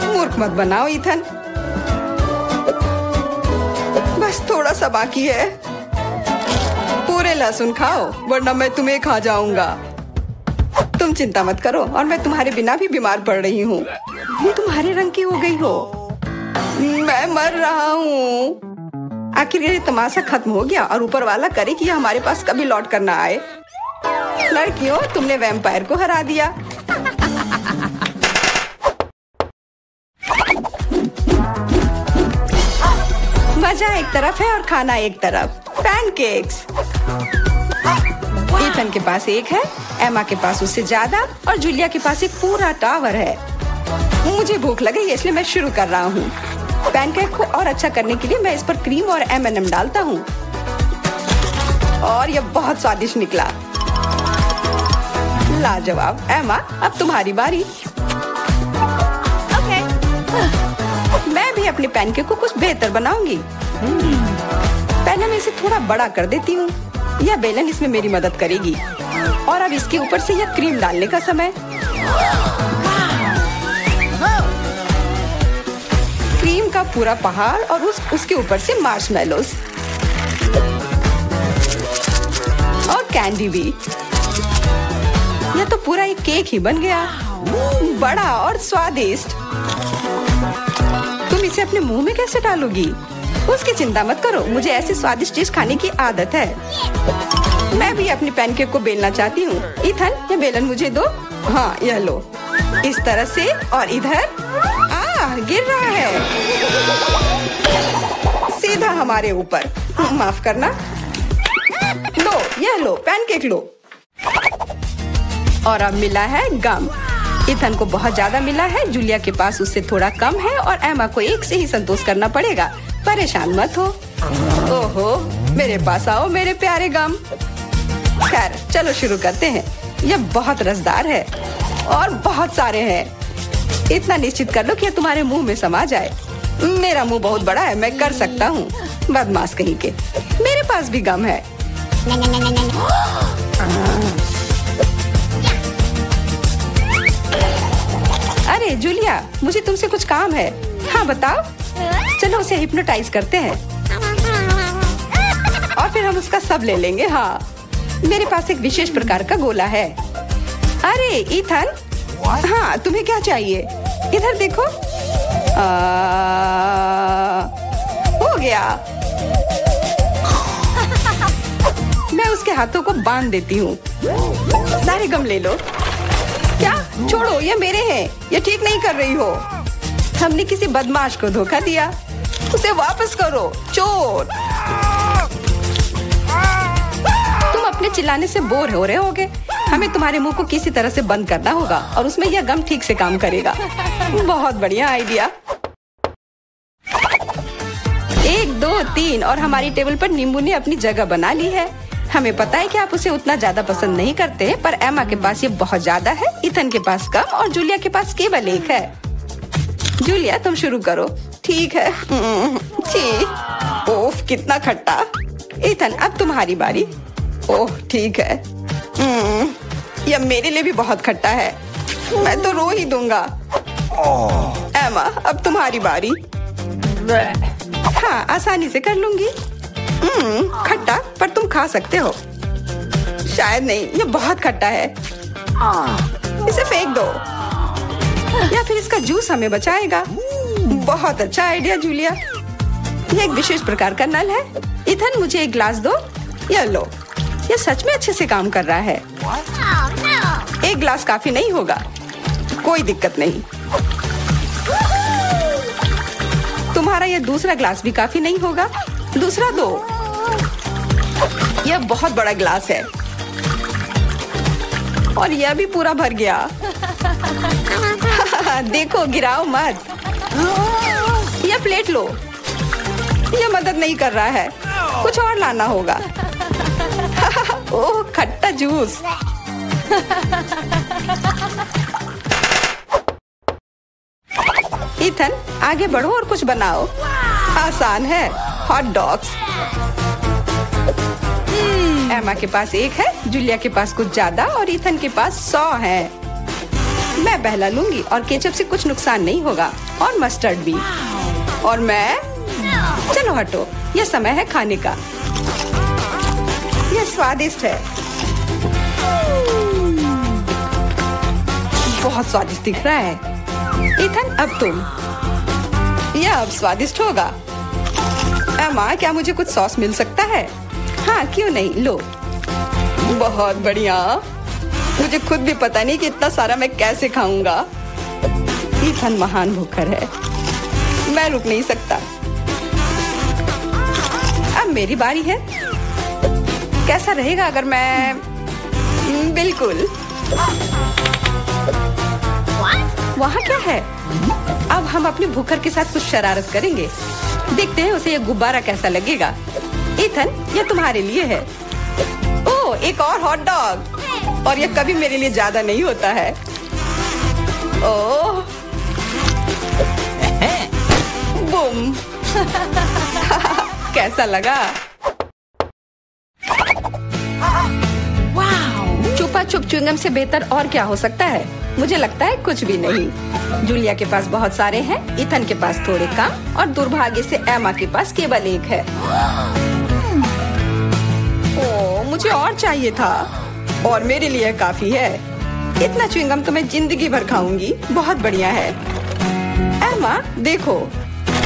मूर्ख मत बनाओ इथन। बस थोड़ा सा बाकी है। पूरे लहसुन खाओ, वरना मैं तुम्हें खा जाऊंगा। तुम चिंता मत करो, और मैं तुम्हारे बिना भी बीमार पड़ रही हूँ। तुम्हारे रंग की हो गई हो। मैं मर रहा हूँ। आखिर ये तमाशा खत्म हो गया, और ऊपर वाला करे कि ये हमारे पास कभी लौट कर ना आए। लड़कियों, तुमने वैम्पायर को हरा दिया। मजा एक तरफ है और खाना एक तरफ। पैनकेक्स। इथन के पास एक है, एमा के पास उससे ज्यादा, और जूलिया के पास एक पूरा टावर है। मुझे भूख लगी है, इसलिए मैं शुरू कर रहा हूँ। पैनकेक को और अच्छा करने के लिए मैं इस पर क्रीम और M&M डालता हूँ, और यह बहुत स्वादिष्ट निकला। लाजवाब। एमा, अब तुम्हारी बारी। ओके। मैं भी अपने पैनकेक को कुछ बेहतर बनाऊंगी। पहले मैं इसे थोड़ा बड़ा कर देती हूँ। यह बेलन इसमें मेरी मदद करेगी। और अब इसके ऊपर से यह क्रीम डालने का समय। क्रीम का पूरा पहाड़, और उसके ऊपर से मार्शमेलोस और कैंडी भी। यह तो पूरा एक केक ही बन गया, बड़ा और स्वादिष्ट। तुम इसे अपने मुंह में कैसे डालोगी? उसकी चिंता मत करो, मुझे ऐसी स्वादिष्ट चीज खाने की आदत है। मैं भी अपनी पैनकेक को बेलना चाहती हूँ। इथन, ये बेलन मुझे दो। हाँ, यह लो। इस तरह से, और इधर। गिर रहा है सीधा हमारे ऊपर। माफ करना। लो, यह लो, पैनकेक लो। और अब मिला है गम। इथन को बहुत ज्यादा मिला है, जूलिया के पास उससे थोड़ा कम है, और एमा को एक से ही संतोष करना पड़ेगा। परेशान मत हो। ओहो, मेरे पास आओ मेरे प्यारे गम। खैर, चलो शुरू करते हैं। यह बहुत रसदार है, और बहुत सारे हैं। इतना निश्चित कर लो कि यह तुम्हारे मुंह में समा जाए। मेरा मुंह बहुत बड़ा है, मैं कर सकता हूँ। बदमाश कहीं के। मेरे पास भी गम है। अरे जूलिया, मुझे तुमसे कुछ काम है। हाँ, बताओ। चलो उसे हिप्नोटाइज करते हैं, और फिर हम उसका सब ले लेंगे। हाँ, मेरे पास एक विशेष प्रकार का गोला है। अरे इथन, हाँ, तुम्हें क्या चाहिए? इधर देखो। हो गया। मैं उसके हाथों को बांध देती हूँ। सारे गम ले लो। क्या? छोड़ो, ये मेरे हैं। ये ठीक नहीं कर रही हो। हमने किसी बदमाश को धोखा दिया। उसे वापस करो, चोर। तुम अपने चिल्लाने से बोर हो रहे होगे। हमें तुम्हारे मुंह को किसी तरह से बंद करना होगा, और उसमें यह गम ठीक से काम करेगा। बहुत बढ़िया आइडिया। 1, 2, 3, और हमारी टेबल पर नींबू ने अपनी जगह बना ली है। हमें पता है कि आप उसे उतना ज्यादा पसंद नहीं करते, पर एमा के पास ये बहुत ज्यादा है, इथन के पास कम, और जूलिया के पास केवल एक है। जूलिया, तुम शुरू करो। ठीक है। ओफ, कितना खट्टा। इथन, अब तुम्हारी बारी। ओह, ठीक है। यह मेरे लिए भी बहुत खट्टा है। मैं तो रो ही दूंगा। एमा, अब तुम्हारी बारी। हाँ, आसानी से कर लूंगी। खट्टा, पर तुम खा सकते हो। शायद नहीं, यह बहुत खट्टा है। इसे फेंक दो या फिर इसका जूस हमें बचाएगा। बहुत अच्छा आइडिया जूलिया। यह एक विशेष प्रकार का नल है। इथन, मुझे एक ग्लास दो। यह लो, यह सच में अच्छे से काम कर रहा है। एक ग्लास काफी नहीं होगा, कोई दिक्कत नहीं। तुम्हारा यह दूसरा ग्लास भी काफी नहीं होगा, दूसरा दो। यह बहुत बड़ा ग्लास है और यह भी पूरा भर गया। देखो, गिराओ मत। यह प्लेट लो। यह मदद नहीं कर रहा है, कुछ और लाना होगा। ओह, खट्टा जूस। इथन, आगे बढ़ो और कुछ बनाओ। आसान है, हॉट डॉग्स। एमा के पास 1 है, जूलिया के पास कुछ ज्यादा और इथन के पास 100 है। मैं पहला लूंगी और केचप से कुछ नुकसान नहीं होगा और मस्टर्ड भी। और मैं, चलो हटो, यह समय है खाने का। यह स्वादिष्ट है, बहुत स्वादिष्ट दिख रहा है। इथन, अब तुम। यह अब स्वादिष्ट होगा। एमा, क्या मुझे कुछ सॉस मिल सकता है? हाँ, क्यों नहीं, लो। बहुत बढ़िया। मुझे खुद भी पता नहीं कि इतना सारा मैं कैसे खाऊंगा। इथन महान भूखर है, मैं रुक नहीं सकता। अब मेरी बारी है। कैसा रहेगा अगर मैं, बिल्कुल। वहाँ क्या है? अब हम अपने भूखर के साथ कुछ शरारत करेंगे। देखते हैं उसे यह गुब्बारा कैसा लगेगा। इथन, यह तुम्हारे लिए है। ओह, एक और हॉट डॉग। और यह कभी मेरे लिए ज्यादा नहीं होता है। ओह, बूम। कैसा लगा? छुपा छुप च्युइंगम से बेहतर और क्या हो सकता है? मुझे लगता है कुछ भी नहीं। जूलिया के पास बहुत सारे हैं, इथन के पास थोड़े कम और दुर्भाग्य से एमा के पास केवल 1 है। ओह, मुझे और चाहिए था और मेरे लिए काफी है। इतना च्युइंगम तो मैं जिंदगी भर खाऊंगी। बहुत बढ़िया है। एमा, देखो।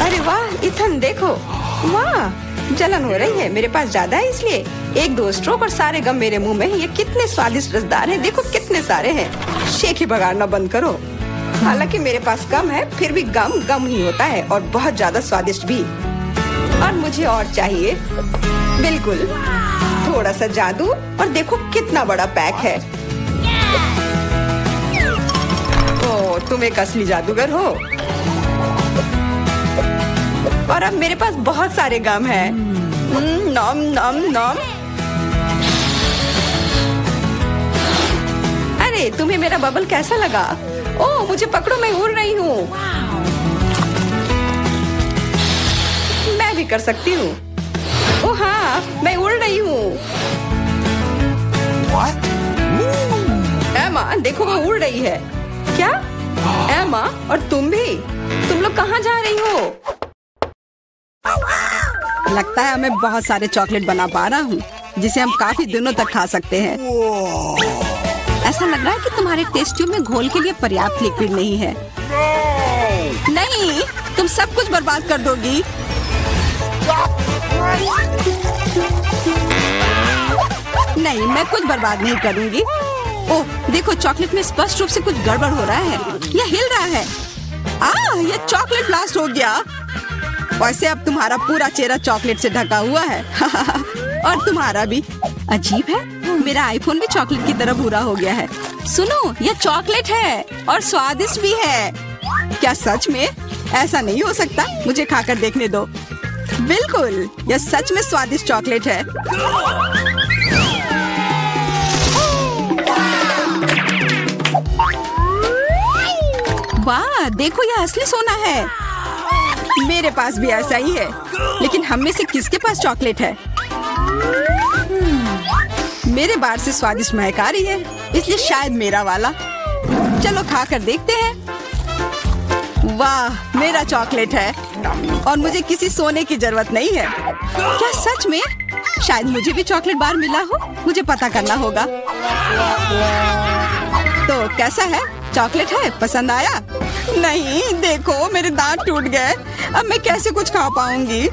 अरे वाह, इथन देखो। वाह, जलन हो रही है। मेरे पास ज्यादा है इसलिए 1-2 स्ट्रोक और सारे गम मेरे मुंह में। ये कितने स्वादिष्ट रसदार हैं। देखो कितने सारे हैं। शेख ही बगाड़ना बंद करो। हालांकि मेरे पास कम है, फिर भी गम ही होता है और बहुत ज्यादा स्वादिष्ट भी। और मुझे और चाहिए। बिल्कुल, थोड़ा सा जादू और देखो कितना बड़ा पैक है। ओह, तुम एक असली जादूगर हो। और अब मेरे पास बहुत सारे गम हैं। नॉम नॉम नॉम। अरे, तुम्हें मेरा बबल कैसा लगा? ओह, मुझे पकड़ो, मैं उड़ रही हूँ। मैं भी कर सकती हूँ। ओह हाँ, मैं उड़ रही हूँ। एमा, देखो वो उड़ रही है। क्या? एमा, और तुम भी? तुम लोग कहाँ जा रही हो? लगता है मैं बहुत सारे चॉकलेट बना पा रहा हूँ जिसे हम काफी दिनों तक खा सकते हैं। ऐसा लग रहा है कि तुम्हारे टेस्ट ट्यूब में घोल के लिए पर्याप्त लिक्विड नहीं है। नहीं, तुम सब कुछ बर्बाद कर दोगी। नहीं, मैं कुछ बर्बाद नहीं करूंगी। ओह, देखो, चॉकलेट में स्पष्ट रूप से कुछ गड़बड़ हो रहा है। यह हिल रहा है। यह चॉकलेट ब्लास्ट हो गया। वैसे अब तुम्हारा पूरा चेहरा चॉकलेट से ढका हुआ है। और तुम्हारा भी। अजीब है, मेरा आईफोन भी चॉकलेट की तरह भूरा हो गया है। सुनो, यह चॉकलेट है और स्वादिष्ट भी है। क्या सच में? ऐसा नहीं हो सकता, मुझे खाकर देखने दो। बिल्कुल, यह सच में स्वादिष्ट चॉकलेट है। वाह, देखो, यह असली सोना है। मेरे पास भी ऐसा ही है, लेकिन हम में से किसके पास चॉकलेट है? मेरे बार से स्वादिष्ट महक आ रही है, इसलिए शायद मेरा वाला। चलो खाकर देखते हैं। वाह, मेरा चॉकलेट है और मुझे किसी सोने की जरूरत नहीं है। क्या सच में? शायद मुझे भी चॉकलेट बार मिला हो। मुझे पता करना होगा। तो कैसा है? चॉकलेट है? पसंद आया? नहीं, देखो मेरे दांत टूट गए। अब मैं कैसे कुछ खा पाऊंगी?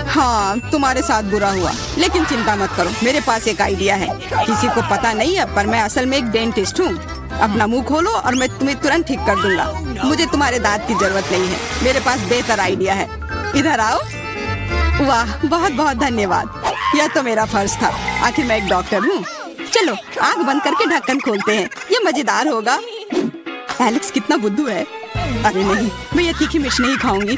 हाँ, तुम्हारे साथ बुरा हुआ, लेकिन चिंता मत करो, मेरे पास एक आइडिया है। किसी को पता नहीं है, पर मैं असल में एक डेंटिस्ट हूँ। अपना मुंह खोलो और मैं तुम्हें तुरंत ठीक कर दूंगा। मुझे तुम्हारे दांत की जरूरत नहीं है, मेरे पास बेहतर आइडिया है। इधर आओ। वाह, बहुत बहुत धन्यवाद। यह तो मेरा फर्ज था, आखिर मैं एक डॉक्टर हूँ। चलो आँख बंद करके ढक्कन खोलते हैं, ये मजेदार होगा। एलेक्स कितना बुद्धू है। अरे नहीं, मैं ये तीखी मिर्च नहीं खाऊंगी,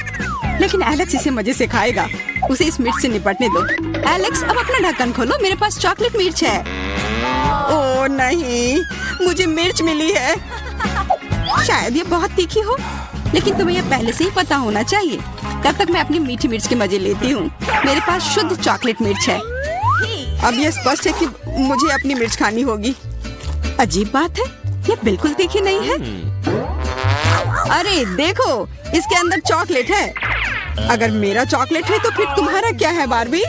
लेकिन एलेक्स इसे मजे से खाएगा। उसे इस मिर्च से निपटने दो। एलेक्स, अब अपना ढक्कन खोलो, मेरे पास चॉकलेट मिर्च है। ओह नहीं, मुझे मिर्च मिली है। शायद ये बहुत तीखी हो, लेकिन तुम्हें यह पहले से ही पता होना चाहिए। तब तक मैं अपनी मीठी मिर्च के मजे लेती हूँ। मेरे पास शुद्ध चॉकलेट मिर्च है। अब यह स्पष्ट है कि मुझे अपनी मिर्च खानी होगी। अजीब बात है, ये बिल्कुल तीखी नहीं है। अरे देखो, इसके अंदर चॉकलेट है। अगर मेरा चॉकलेट है तो फिर तुम्हारा क्या है बार्बी?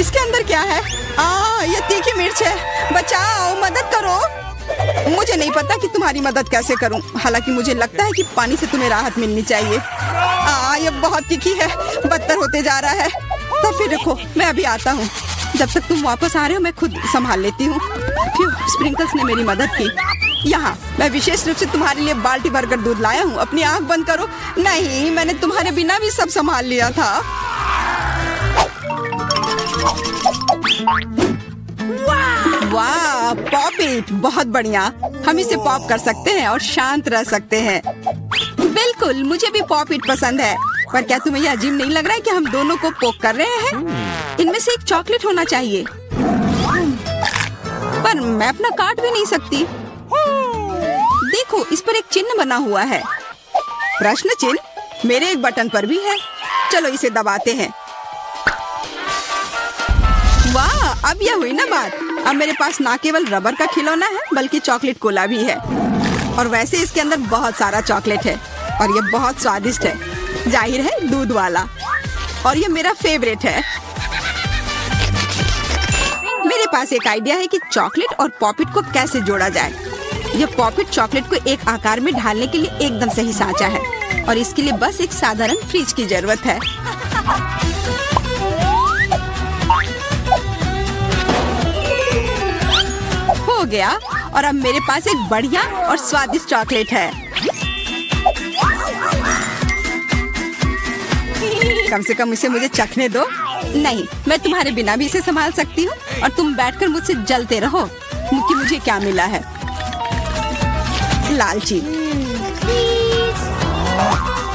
इसके अंदर क्या है? ये तीखी मिर्च है। बचाओ, मदद करो। मुझे नहीं पता कि तुम्हारी मदद कैसे करूं। हालांकि मुझे लगता है कि पानी से तुम्हें राहत मिलनी चाहिए। ये बहुत तीखी है, बदतर होते जा रहा है। तो फिर रखो, मैं अभी आता हूँ। जब तक तुम वापस आ रहे हो मैं खुद संभाल लेती हूँ। स्प्रिंकल्स ने मेरी मदद की। यहाँ मैं विशेष रूप से तुम्हारे लिए बाल्टी भरकर दूध लाया हूँ। अपनी आँख बंद करो। नहीं, मैंने तुम्हारे बिना भी सब संभाल लिया था। वाह, पॉप इट, बहुत बढ़िया। हम इसे पॉप कर सकते हैं और शांत रह सकते हैं। बिल्कुल, मुझे भी पॉप इट पसंद है। पर क्या तुम्हें यह अजीब नहीं लग रहा है कि हम दोनों को पोक कर रहे हैं? इनमें से एक चॉकलेट होना चाहिए, पर मैं अपना काट भी नहीं सकती। देखो, इस पर एक चिन्ह बना हुआ है। प्रश्न चिन्ह मेरे एक बटन पर भी है। चलो इसे दबाते हैं। वाह, अब यह हुई ना बात। अब मेरे पास ना केवल रबर का खिलौना है, बल्कि चॉकलेट कोला भी है। और वैसे इसके अंदर बहुत सारा चॉकलेट है और यह बहुत स्वादिष्ट है। जाहिर है, दूध वाला। और यह मेरा फेवरेट है। मेरे पास एक आइडिया है कि चॉकलेट और पॉपिट को कैसे जोड़ा जाए। यह पॉपिट चॉकलेट को एक आकार में ढालने के लिए एकदम सही सांचा है, और इसके लिए बस एक साधारण फ्रिज की जरूरत है। हो गया, और अब मेरे पास एक बढ़िया और स्वादिष्ट चॉकलेट है। कम से कम इसे मुझे चखने दो। नहीं, मैं तुम्हारे बिना भी इसे संभाल सकती हूँ, और तुम बैठकर मुझसे जलते रहो कि मुझे क्या मिला है। लालची।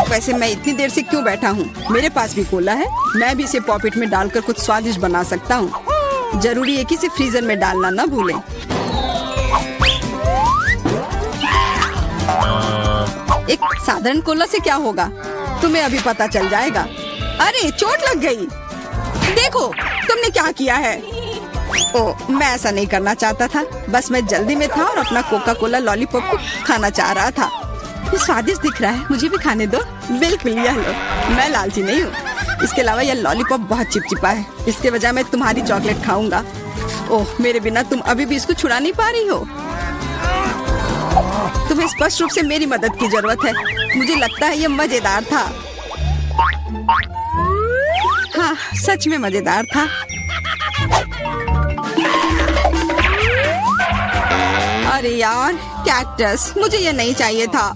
वैसे मैं इतनी देर से क्यों बैठा हूँ? मेरे पास भी कोला है। मैं भी इसे पॉकेट में डालकर कुछ स्वादिष्ट बना सकता हूँ। जरूरी है कि इसे फ्रीजर में डालना ना भूलें। एक साधारण कोला से क्या होगा, तुम्हें अभी पता चल जाएगा। अरे, चोट लग गई। देखो तुमने क्या किया है। ओह, मैं ऐसा नहीं करना चाहता था। बस मैं जल्दी में था और अपना कोका कोला लॉलीपॉप को खाना चाह रहा था। ये स्वादिष्ट दिख रहा है, मुझे भी खाने दो। बिल्कुल, यह लो। मैं लालची नहीं हूँ। इसके अलावा यह लॉलीपॉप बहुत चिपचिपा है। इसके बजाय मैं तुम्हारी चॉकलेट खाऊंगा। ओह, मेरे बिना तुम अभी भी इसको छुड़ा नहीं पा रही हो। तुम्हें स्पष्ट रूप से मेरी मदद की जरूरत है। मुझे लगता है यह मजेदार था। हाँ, सच में मजेदार था। अरे यार, कैक्टस, मुझे ये नहीं चाहिए था।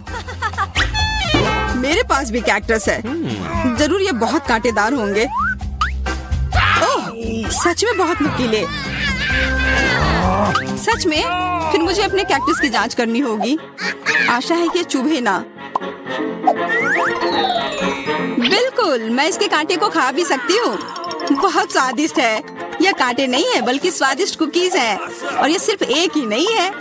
मेरे पास भी कैक्टस है। जरूर ये बहुत कांटेदार होंगे। ओह, सच में बहुत नुकीले। सच में? फिर मुझे अपने कैक्टस की जांच करनी होगी। आशा है कि चुभे ना। बिल्कुल, मैं इसके कांटे को खा भी सकती हूँ। बहुत स्वादिष्ट है। यह कांटे नहीं है, बल्कि स्वादिष्ट कुकीज है। और यह सिर्फ एक ही नहीं है,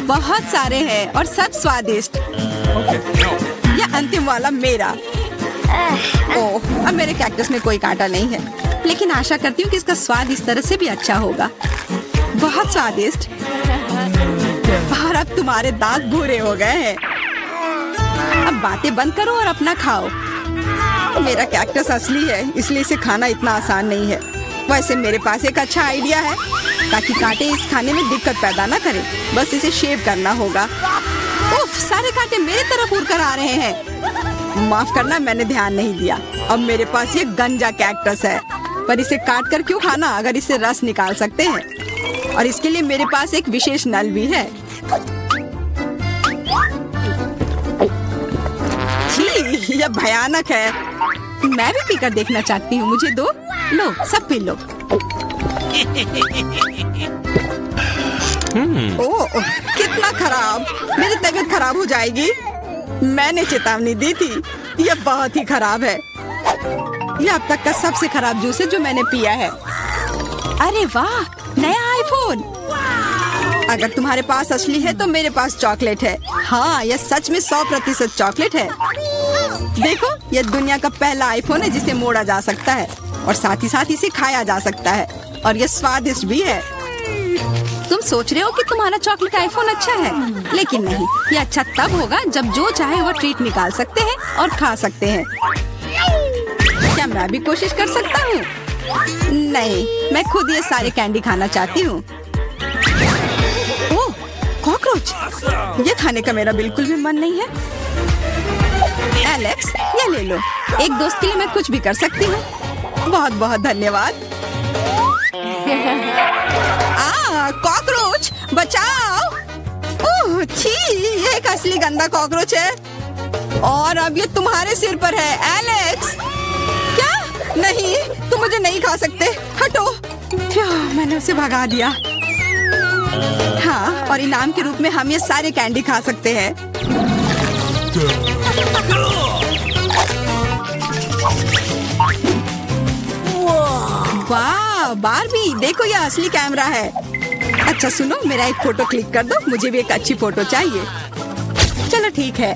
बहुत सारे हैं और सब स्वादिष्ट। यह अंतिम वाला मेरा। ओह, अब मेरे कैक्टस में कोई कांटा नहीं है, लेकिन आशा करती हूँ कि इसका स्वाद इस तरह से भी अच्छा होगा। बहुत स्वादिष्ट। और अब तुम्हारे दांत भूरे हो गए हैं। अब बातें बंद करो और अपना खाओ। मेरा कैक्टस असली है, इसलिए इसे खाना इतना आसान नहीं है। वैसे मेरे पास एक अच्छा आइडिया है, ताकि कांटे इस खाने में दिक्कत पैदा ना करें। बस इसे शेव करना होगा। उफ, सारे कांटे मेरे तरफ उड़ कर आ रहे हैं। माफ करना, मैंने ध्यान नहीं दिया। अब मेरे पास ये गंजा कैक्टस है, पर इसे काट कर क्यों खाना अगर इससे रस निकाल सकते हैं। और इसके लिए मेरे पास एक विशेष नल भी है। छी, यह भयानक है। मैं भी पीकर देखना चाहती हूँ, मुझे दो। लो, सब पी लो। ओह, कितना खराब। मेरी तबीयत खराब हो जाएगी। मैंने चेतावनी दी थी। यह बहुत ही खराब है। यह अब तक का सबसे खराब जूस है जो मैंने पिया है। अरे वाह, नया आईफोन। अगर तुम्हारे पास असली है तो मेरे पास चॉकलेट है। हाँ, यह सच में 100% चॉकलेट है। देखो, यह दुनिया का पहला आईफोन है जिसे मोड़ा जा सकता है और साथ ही साथ इसे खाया जा सकता है, और यह स्वादिष्ट भी है। तुम सोच रहे हो कि तुम्हारा चॉकलेट आईफोन अच्छा है, लेकिन नहीं। यह अच्छा तब होगा जब जो चाहे वो ट्रीट निकाल सकते हैं और खा सकते हैं। क्या मैं भी कोशिश कर सकता हूँ? नहीं, मैं खुद ये सारे कैंडी खाना चाहती हूँ। ओह, कॉकरोच। ये खाने का मेरा बिल्कुल भी मन नहीं है। एलेक्स, ये ले लो। एक दोस्त के लिए मैं कुछ भी कर सकती हूँ। बहुत बहुत धन्यवाद। कॉकरोच, बचाओ। ओह छी, ये एक असली गंदा कॉकरोच है और अब ये तुम्हारे सिर पर है। एलेक्स, क्या? नहीं, तुम मुझे नहीं खा सकते। हटो। मैंने उसे भगा दिया। हाँ, और इनाम के रूप में हम ये सारे कैंडी खा सकते हैं। वाह बार्बी, देखो ये असली कैमरा है। अच्छा सुनो, मेरा एक फोटो क्लिक कर दो। मुझे भी एक अच्छी फोटो चाहिए। चलो ठीक है।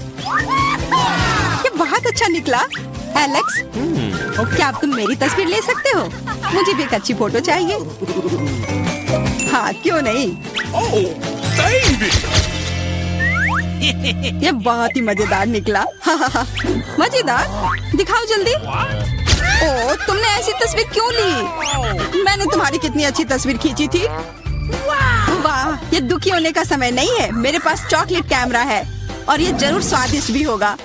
ये बहुत अच्छा निकला। एलेक्स, क्या अब तुम मेरी तस्वीर ले सकते हो? मुझे भी एक अच्छी फोटो चाहिए। हाँ, क्यों नहीं। ये बहुत ही मजेदार निकला। मजेदार? दिखाओ जल्दी। ओह, तुमने ऐसी तस्वीर क्यों ली? मैंने तुम्हारी कितनी अच्छी तस्वीर खींची थी। वाह, ये दुखी होने का समय नहीं है। मेरे पास चॉकलेट कैमरा है और ये जरूर स्वादिष्ट भी होगा।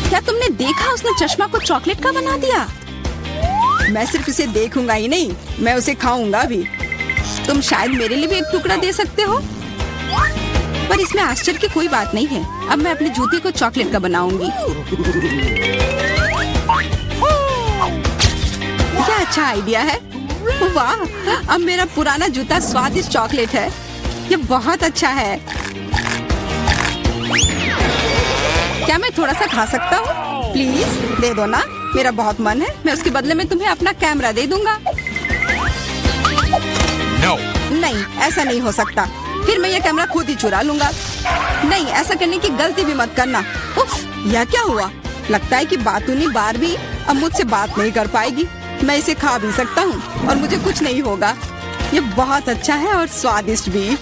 क्या तुमने देखा, उसने चश्मा को चॉकलेट का बना दिया। मैं सिर्फ इसे देखूंगा ही नहीं, मैं उसे खाऊंगा भी। तुम शायद मेरे लिए भी एक टुकड़ा दे सकते हो, पर इसमें आश्चर्य की कोई बात नहीं है। अब मैं अपने जूते को चॉकलेट का बनाऊंगी। क्या अच्छा आइडिया है। वाह, अब मेरा पुराना जूता स्वादिष्ट चॉकलेट है। ये बहुत अच्छा है। क्या मैं थोड़ा सा खा सकता हूँ? प्लीज दे दो ना, मेरा बहुत मन है। मैं उसके बदले में तुम्हें अपना कैमरा दे दूंगा। No. नहीं, ऐसा नहीं हो सकता। फिर मैं ये कैमरा खुद ही चुरा लूंगा। नहीं, ऐसा करने की गलती भी मत करना। उफ, यह क्या हुआ? लगता है कि बातूनी बार्बी अब मुझसे बात नहीं कर पाएगी। मैं इसे खा भी सकता हूँ और मुझे कुछ नहीं होगा। ये बहुत अच्छा है और स्वादिष्ट भी।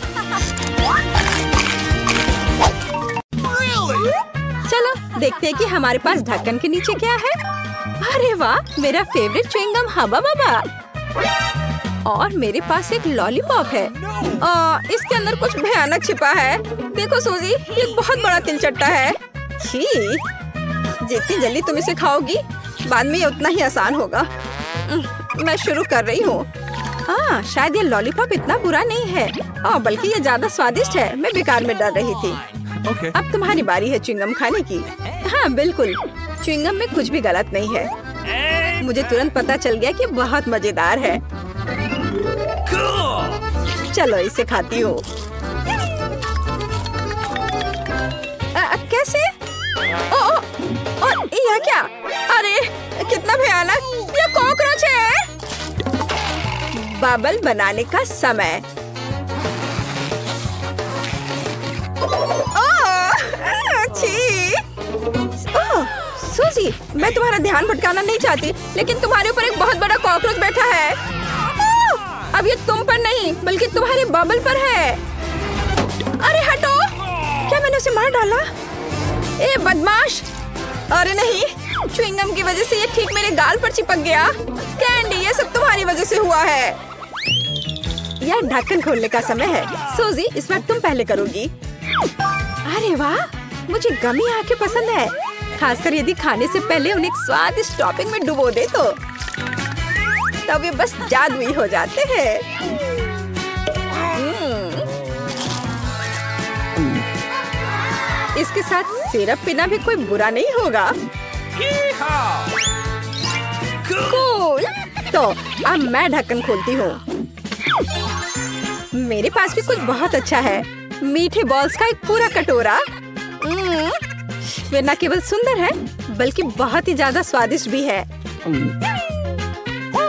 चलो देखते हैं कि हमारे पास ढक्कन के नीचे क्या है। अरे वाह, मेरा फेवरेट च्युइंगम हबा बबा। और मेरे पास एक लॉलीपॉप है। इसके अंदर कुछ भयानक छिपा है। देखो सूजी, ये बहुत बड़ा तिलचट्टा है। छी, जितनी जल्दी तुम इसे खाओगी, बाद में ये उतना ही आसान होगा। मैं शुरू कर रही हूँ। शायद ये लॉलीपॉप इतना बुरा नहीं है, बल्कि ये ज्यादा स्वादिष्ट है। मैं बेकार में डर रही थी। Okay. अब तुम्हारी बारी है च्युइंगम खाने की। हाँ बिल्कुल, च्युइंगम में कुछ भी गलत नहीं है। मुझे तुरंत पता चल गया कि बहुत मजेदार है। चलो इसे खाती हूँ। कैसे? यह क्या? अरे कितना भयानक, ये कॉकरोच है। बबल बनाने का समय। सूजी, मैं तुम्हारा ध्यान भटकाना नहीं चाहती, लेकिन तुम्हारे ऊपर एक बहुत बड़ा कॉकरोच बैठा है। अब ये तुम पर नहीं, बल्कि तुम्हारे बबल पर है। अरे हटो! क्या मैंने उसे मार डाला? ए बदमाश! अरे नहीं, च्युइंगम की वजह से ये ठीक मेरे गाल पर चिपक गया। कैंडी, ये सब तुम्हारी वजह से हुआ है। यार, ढक्कन खोलने का समय है। सूजी, इस बार तुम पहले करोगी। अरे वाह, मुझे गमी आके पसंद है, खासकर यदि खाने से पहले उन्हें एक स्वादिष्ट टॉपिंग में डुबो दे तो तब ये बस जादुई हो जाते हैं। इसके साथ सिरप पीना भी कोई बुरा नहीं होगा। कूल। तो अब मैं ढक्कन खोलती हूँ। मेरे पास भी कुछ बहुत अच्छा है, मीठे बॉल्स का एक पूरा कटोरा। वे न केवल सुंदर है बल्कि बहुत ही ज्यादा स्वादिष्ट भी है।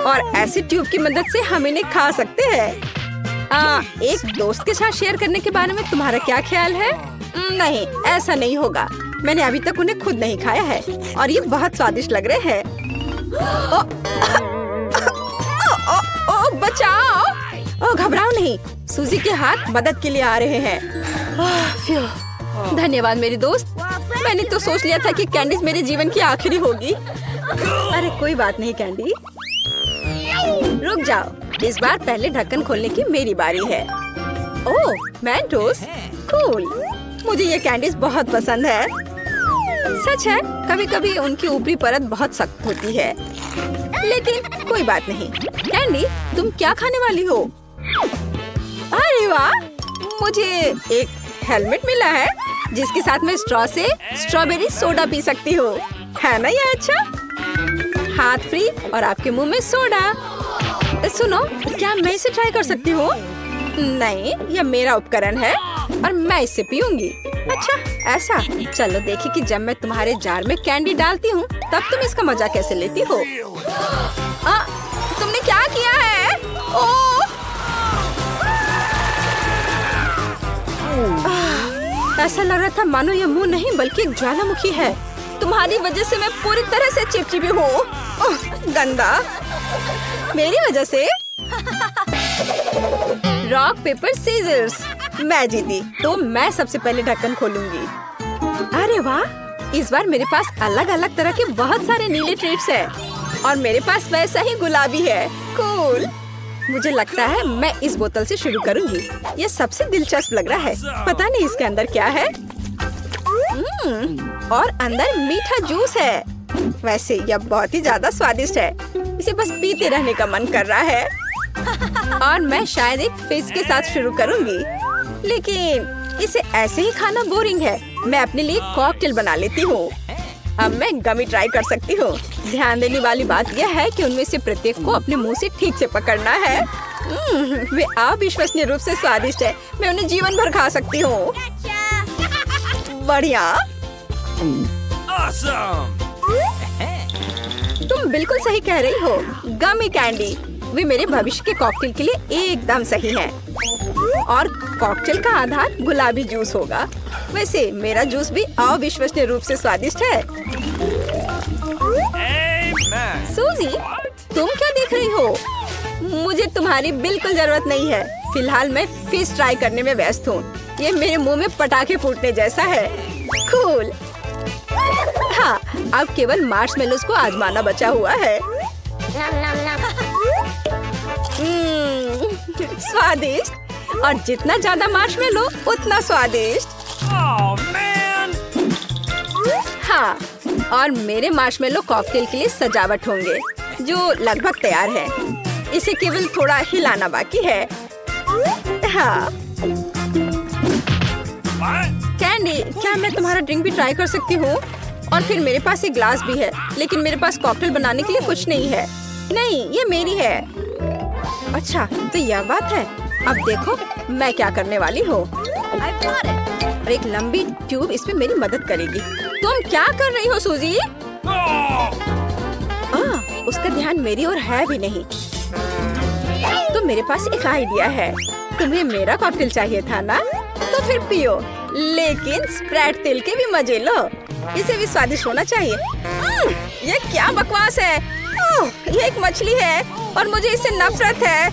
और ऐसी ट्यूब की मदद से हम इन्हें खा सकते हैं। एक दोस्त के साथ शेयर करने के बारे में तुम्हारा क्या ख्याल है? नहीं, ऐसा नहीं होगा। मैंने अभी तक उन्हें खुद नहीं खाया है और ये बहुत स्वादिष्ट लग रहे हैं। ओ, बचाओ! ओ, घबराओ नहीं, सूजी के हाथ मदद के लिए आ रहे हैं। धन्यवाद मेरी दोस्त। मैंने तो सोच लिया था कि कैंडीज मेरे जीवन की आखिरी होगी। अरे कोई बात नहीं कैंडी, रुक जाओ। इस बार पहले ढक्कन खोलने की मेरी बारी है। ओह, मेंटोस, कूल। मुझे ये कैंडीज बहुत पसंद है। सच है, कभी कभी उनकी ऊपरी परत बहुत सख्त होती है, लेकिन कोई बात नहीं। कैंडी, तुम क्या खाने वाली हो? अरे वाह, मुझे एक हेलमेट मिला है जिसके साथ मैं स्ट्रॉ से स्ट्रॉबेरी सोडा पी सकती हूँ। है ना ये अच्छा? हाथ फ्री और आपके मुंह में सोडा। सुनो, क्या मैं इसे ट्राई कर सकती हूँ? नहीं, यह मेरा उपकरण है और मैं इसे पीऊंगी। अच्छा, ऐसा? चलो देखिए कि जब मैं तुम्हारे जार में कैंडी डालती हूँ तब तुम इसका मजा कैसे लेती हो। तुमने क्या किया है? ओह! ऐसा लग रहा था मानो यह मुंह नहीं बल्कि एक ज्वालामुखी है। तुम्हारी वजह से मैं पूरी तरह से चिपचिपी हूँ। गंदा। मेरी वजह से? Rock paper scissors. मैं जीती, तो मैं सबसे पहले ढक्कन खोलूंगी। अरे वाह, इस बार मेरे पास अलग अलग तरह के बहुत सारे नीले ट्रीट्स हैं और मेरे पास वैसा ही गुलाबी है। कूल। मुझे लगता है मैं इस बोतल से शुरू करूंगी। यह सबसे दिलचस्प लग रहा है। पता नहीं इसके अंदर क्या है। और अंदर मीठा जूस है। वैसे यह बहुत ही ज्यादा स्वादिष्ट है। इसे बस पीते रहने का मन कर रहा है। और मैं शायद एक फिश के साथ शुरू करूंगी, लेकिन इसे ऐसे ही खाना बोरिंग है। मैं अपने लिए कॉकटेल बना लेती हूँ। अब मैं गमी ट्राई कर सकती हूँ। ध्यान देने वाली बात यह है कि उनमें से प्रत्येक को अपने मुंह से ठीक से पकड़ना है। वे अविश्वसनीय रूप से स्वादिष्ट है। मैं उन्हें जीवन भर खा सकती हूँ। बढ़िया। तुम बिल्कुल सही कह रही हो। गमी कैंडी वे मेरे भविष्य के कॉकटेल के लिए एकदम सही हैं। और कॉकटेल का आधार गुलाबी जूस होगा। वैसे मेरा जूस भी अविश्वसनीय रूप से स्वादिष्ट है। सूजी, तुम क्या देख रही हो? मुझे तुम्हारी बिल्कुल जरूरत नहीं है। फिलहाल मैं फिश ट्राई करने में व्यस्त हूँ। ये मेरे मुंह में पटाखे फूटने जैसा है। कूल। हाँ, अब केवल मार्शमेलोस को आजमाना बचा हुआ है। स्वादिष्ट, और जितना ज्यादा मार्शमेलो उतना स्वादिष्ट। हाँ, और मेरे मार्शमेलो कॉकटेल के लिए सजावट होंगे जो लगभग तैयार है। इसे केवल थोड़ा हिलाना बाकी है। हाँ। कैंडी, क्या मैं तुम्हारा ड्रिंक भी ट्राई कर सकती हूँ? और फिर मेरे पास एक ग्लास भी है, लेकिन मेरे पास कॉकटेल बनाने के लिए कुछ नहीं है। नहीं, ये मेरी है। अच्छा, तो यह बात है। अब देखो मैं क्या करने वाली हूँ। और एक लंबी ट्यूब इसमें मेरी मदद करेगी। तुम क्या कर रही हो सूजी? उसका ध्यान मेरी ओर है भी नहीं। तो मेरे पास एक आइडिया है। तुम्हें मेरा कॉकटेल चाहिए था ना? तो फिर पियो, लेकिन स्प्रेड तेल के भी मजे लो। इसे भी स्वादिष्ट होना चाहिए। ये क्या बकवास है? ये एक मछली है और मुझे इससे नफरत है।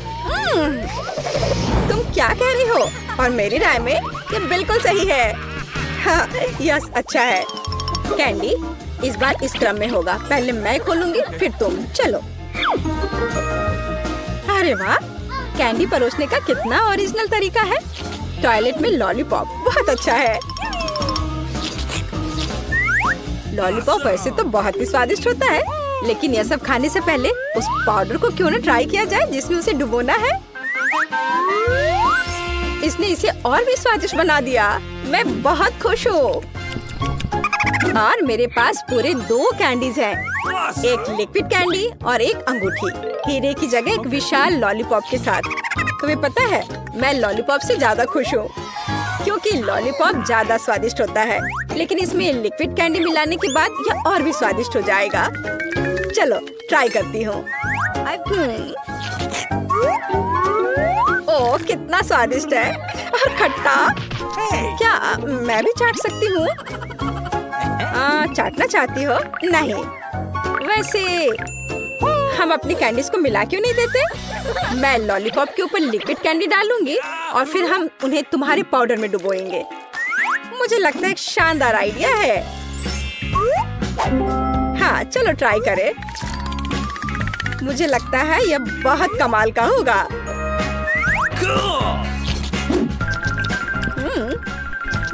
तुम क्या कह रही हो? और मेरी राय में ये बिल्कुल सही है। हाँ, यस, अच्छा है। कैंडी, इस बार इस क्रम में होगा। पहले मैं खोलूंगी फिर तुम। चलो। अरे वाह, कैंडी परोसने का कितना ओरिजिनल तरीका है। टॉयलेट में लॉलीपॉप, बहुत अच्छा है। लॉलीपॉप वैसे तो बहुत ही स्वादिष्ट होता है, लेकिन यह सब खाने से पहले उस पाउडर को क्यों न ट्राई किया जाए जिसमें उसे डुबोना है। इसने इसे और भी स्वादिष्ट बना दिया। मैं बहुत खुश हूँ। और मेरे पास पूरे 2 कैंडीज हैं, एक लिक्विड कैंडी और एक अंगूठी, हीरे की जगह एक विशाल लॉलीपॉप के साथ। तुम्हें पता है, मैं लॉलीपॉप से ज्यादा खुश हूँ क्योंकि लॉलीपॉप ज्यादा स्वादिष्ट होता है, लेकिन इसमें लिक्विड कैंडी मिलाने के बाद यह और भी स्वादिष्ट हो जाएगा। चलो ट्राई करती हूँ। ओह, कितना स्वादिष्ट है और खट्टा। क्या मैं भी चाट सकती हूँ? चाटना चाहती हो? नहीं। वैसे हम अपनी कैंडीज को मिला क्यों नहीं देते? मैं लॉलीपॉप के ऊपर लिक्विड कैंडी डालूंगी और फिर हम उन्हें तुम्हारे पाउडर में डुबोएंगे। मुझे लगता है एक शानदार आइडिया है। हाँ, चलो ट्राई करें। मुझे लगता है यह बहुत कमाल का होगा।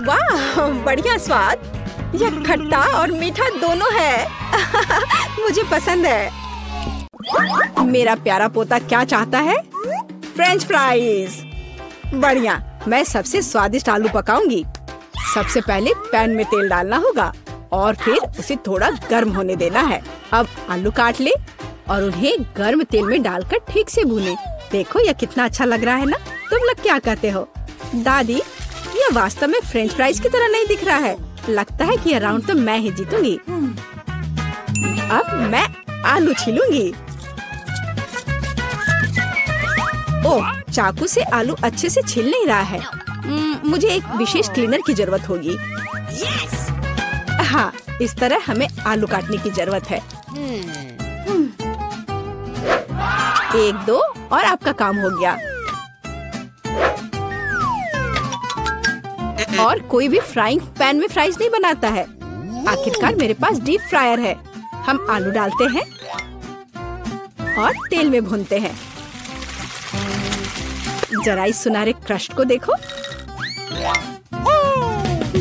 वाह, बढ़िया स्वाद। यह खट्टा और मीठा दोनों है। मुझे पसंद है। मेरा प्यारा पोता क्या चाहता है? French fries. बढ़िया, मैं सबसे स्वादिष्ट आलू पकाऊंगी। सबसे पहले पैन में तेल डालना होगा और फिर उसे थोड़ा गर्म होने देना है। अब आलू काट ले और उन्हें गर्म तेल में डालकर ठीक से भूने। देखो यह कितना अच्छा लग रहा है ना? तुम लोग क्या कहते हो? दादी, यह वास्तव में फ्रेंच फ्राइज की तरह नहीं दिख रहा है। लगता है कि यह राउंड तो मैं ही जीतूंगी। अब मैं आलू छीलूंगी। ओह, चाकू से आलू अच्छे से छिल नहीं रहा है। मुझे एक विशेष क्लीनर की जरूरत होगी। हाँ, इस तरह हमें आलू काटने की जरूरत है। 1, 2 और आपका काम हो गया। और कोई भी फ्राइंग पैन में फ्राइज नहीं बनाता है। आखिरकार मेरे पास डीप फ्रायर है। हम आलू डालते हैं और तेल में भूनते हैं। जरा इस सुनहरे क्रस्ट को देखो।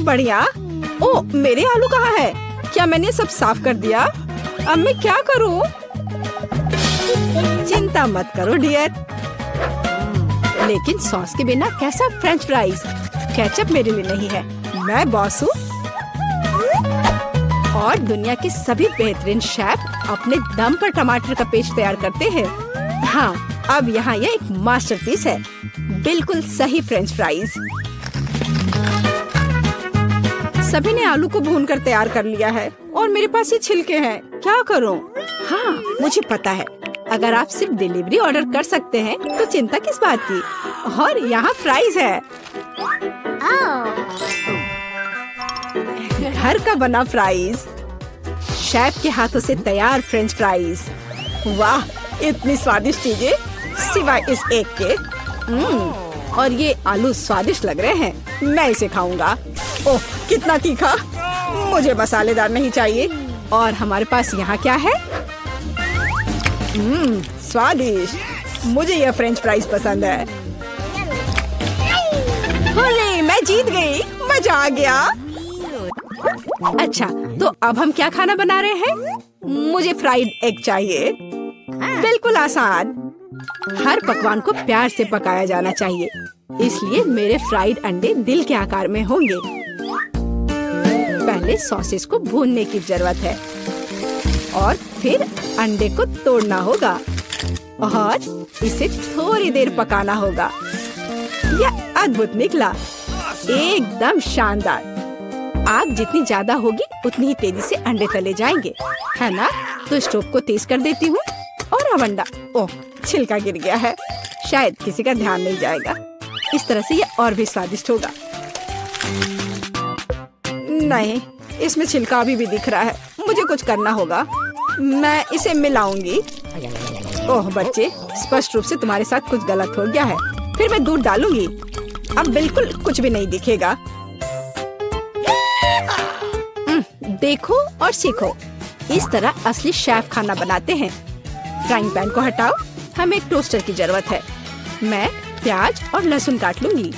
बढ़िया। ओ, मेरे आलू कहाँ है? क्या मैंने सब साफ कर दिया? अब मैं क्या करूं? चिंता मत करो डियर। लेकिन सॉस के बिना कैसा फ्रेंच फ्राइज? केचप मेरे लिए नहीं है, मैं बॉस हूँ। और दुनिया के सभी बेहतरीन शेफ अपने दम पर टमाटर का पेस्ट तैयार करते हैं। हाँ, अब यहाँ यह एक मास्टरपीस है। बिल्कुल सही फ्रेंच फ्राइज। सभी ने आलू को भूनकर तैयार कर लिया है और मेरे पास ये छिलके हैं। क्या करूँ? हाँ, मुझे पता है। अगर आप सिर्फ डिलीवरी ऑर्डर कर सकते हैं तो चिंता किस बात की। और यहाँ फ्राइज है। घर का बना फ्राइज, शेफ के हाथों से तैयार फ्रेंच फ्राइज। वाह, इतनी स्वादिष्ट चीजें सिवाय इस एक के। और ये आलू स्वादिष्ट लग रहे हैं। मैं इसे खाऊंगा। ओह, कितना तीखा। मुझे मसालेदार नहीं चाहिए। और हमारे पास यहाँ क्या है? स्वादिष्ट। मुझे यह फ्रेंच फ्राइज पसंद है। अरे, मैं जीत गई। मजा आ गया। अच्छा, तो अब हम क्या खाना बना रहे हैं? मुझे फ्राइड एग चाहिए। बिल्कुल आसान। हर पकवान को प्यार से पकाया जाना चाहिए, इसलिए मेरे फ्राइड अंडे दिल के आकार में होंगे। पहले सॉसेस को भूनने की जरूरत है और फिर अंडे को तोड़ना होगा और इसे थोड़ी देर पकाना होगा। यह अद्भुत निकला, एकदम शानदार। आग जितनी ज्यादा होगी उतनी ही तेजी से अंडे तले जाएंगे, है ना? तो स्टोव को तेज कर देती हूँ और अब अंडा। ओह, छिलका गिर गया है। शायद किसी का ध्यान नहीं जाएगा। इस तरह से यह और भी स्वादिष्ट होगा। नहीं, इसमें छिलका अभी भी दिख रहा है। मुझे कुछ करना होगा। मैं इसे मिलाऊंगी। ओह बच्चे, स्पष्ट रूप से तुम्हारे साथ कुछ गलत हो गया है। फिर मैं दूध डालूंगी। अब बिल्कुल कुछ भी नहीं दिखेगा। देखो और सीखो, इस तरह असली शेफ खाना बनाते हैं। फ्राइंग पैन को हटाओ, हमें एक टोस्टर की जरूरत है। मैं प्याज और लहसुन काट लूंगी